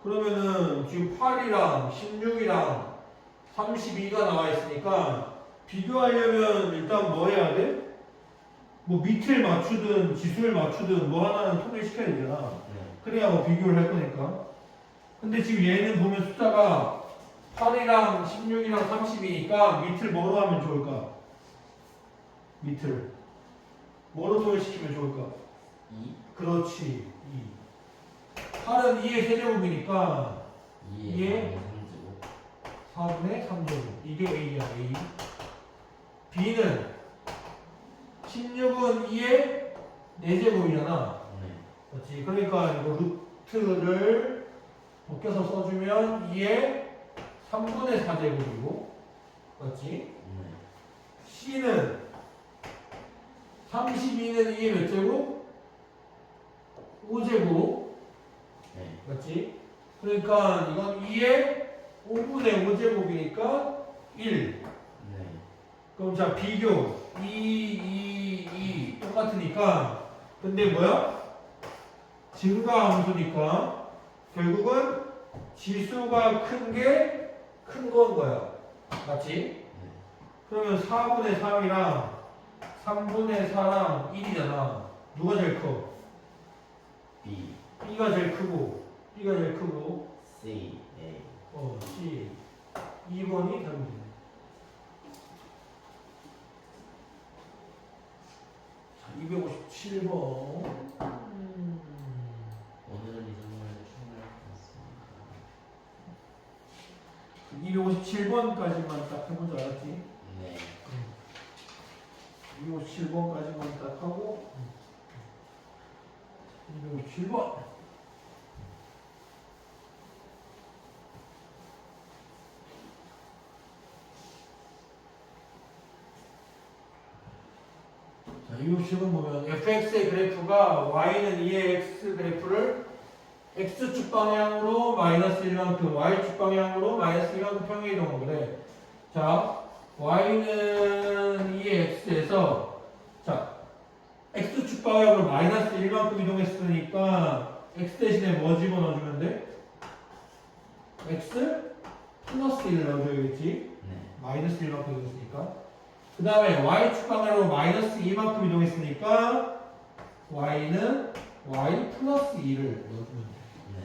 그러면은 지금 8이랑 16이랑 32가 나와 있으니까 비교하려면 일단 뭐 해야 돼? 뭐 밑을 맞추든 지수를 맞추든 뭐 하나는 통일시켜야 되잖아. 그래야 뭐 비교를 할 거니까. 근데 지금 얘는 보면 숫자가 8이랑 16이랑 30이니까 밑을 뭐로 하면 좋을까? 밑을 뭐로 통일시키면 좋을까? 2. 그렇지. 2. 8은 2의 세제곱이니까 2의 3제곱. 4분의 3제곱. 이게 A야, A. B는 16은 2의 4제곱이잖아. 그렇지. 그러니까 이거 루트를 벗겨서 써주면 2의 3분의 4제곱이고. 맞지? C는 32는 2의 몇 제곱? 5제곱. 네. 맞지? 그러니까 이건 2의 5분의 5제곱이니까 1. 네. 그럼 자, 비교. 2 똑같으니까. 근데 뭐야? 증가함수니까 결국은 지수가 큰 게 큰 건 거야. 맞지? 그러면 4분의 3이랑 3분의 4랑 1이잖아. 누가 제일 커? B. B가 제일 크고, B가 제일 크고, C. A. C. 2번이 답이네. 자, 257번. 오늘은 이 정도에서 충분할 것 같습니다. 257번까지만 딱 해본 줄 알았지? 네. 257번까지만 딱 하고, 257번. 자, 257번 보면 fx의 그래프가 y는 2의 x 그래프를 x축 방향으로 마이너스 1만큼, y축 방향으로 마이너스 1만큼 평행이동하고 그래. 자, y는 2의 x에서 자, x축 방향으로 마이너스 1만큼 이동했으니까 x 대신에 뭐 집어넣어주면 돼? x 플러스 1을 넣어줘야겠지? 네. 마이너스 1만큼 이동했으니까. 그 다음에 y축 방향으로 마이너스 2만큼 이동했으니까 y는 y 플러스 2를 넣어주면 돼. 네.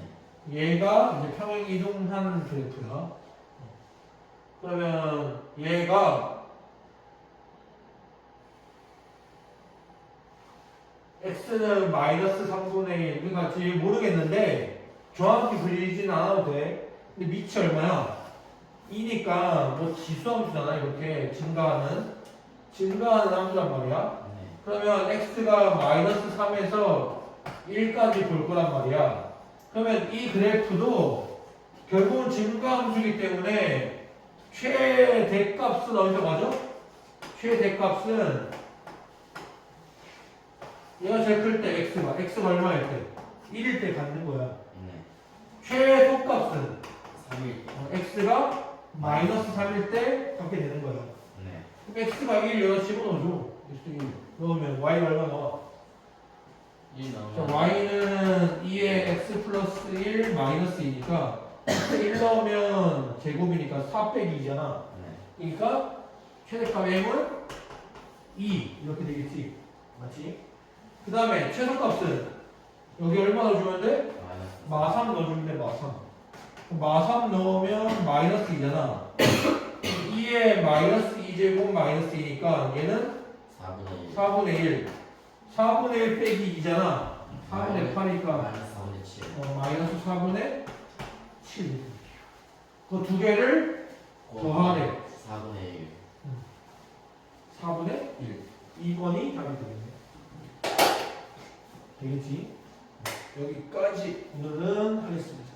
얘가 이제 평행 이동한 그래프야. 그러면 얘가 x는 마이너스 3분의 1, 그러니까 지금 모르겠는데 정확히 그리진 않아도 돼. 근데 밑이 얼마야? 2니까 뭐 지수함수잖아. 이렇게 증가하는 함수란 말이야. 네. 그러면 x가 마이너스 3에서 1까지 볼 거란 말이야. 그러면 이 그래프도 결국은 증가함수이기 때문에 최대값은 어디서 가죠? 최대값은 얘가 제일 클 때 x가 얼마일 때? 1일 때 갖는 거야. 네. 최소값은 3일. x가 마이너스 3일 때 그렇게 되는 거예요. 네. 그럼 x가 1 여기다 집어넣어줘. x 1 넣으면 y가 얼마 나와? 1 자, 넣으면 y는 2에 x 플러스 1 마이너스 2니까 1 넣으면 제곱이니까 4 빼기 2잖아. 네. 그러니까 최대값 m은 2 이렇게 되겠지. 맞지? 그 다음에 최소값은 여기 얼마 넣어주면 돼? 마이너스 마3 넣어주면 돼. 마3. 마3 넣으면 마이너스 2잖아. 2에 마이너스 2제곱 마이너스 2니까 얘는 4분의 1. 4분의 1. 4분의 1 빼기 2잖아. 4분의 8이니까 마이너스 4분의 7. 마이너스 4분의 7. 그 두 개를 더하래. 4분의 1. 4분의 1. 2번이 답이 되겠네. 되겠지? 여기까지 오늘은 하겠습니다.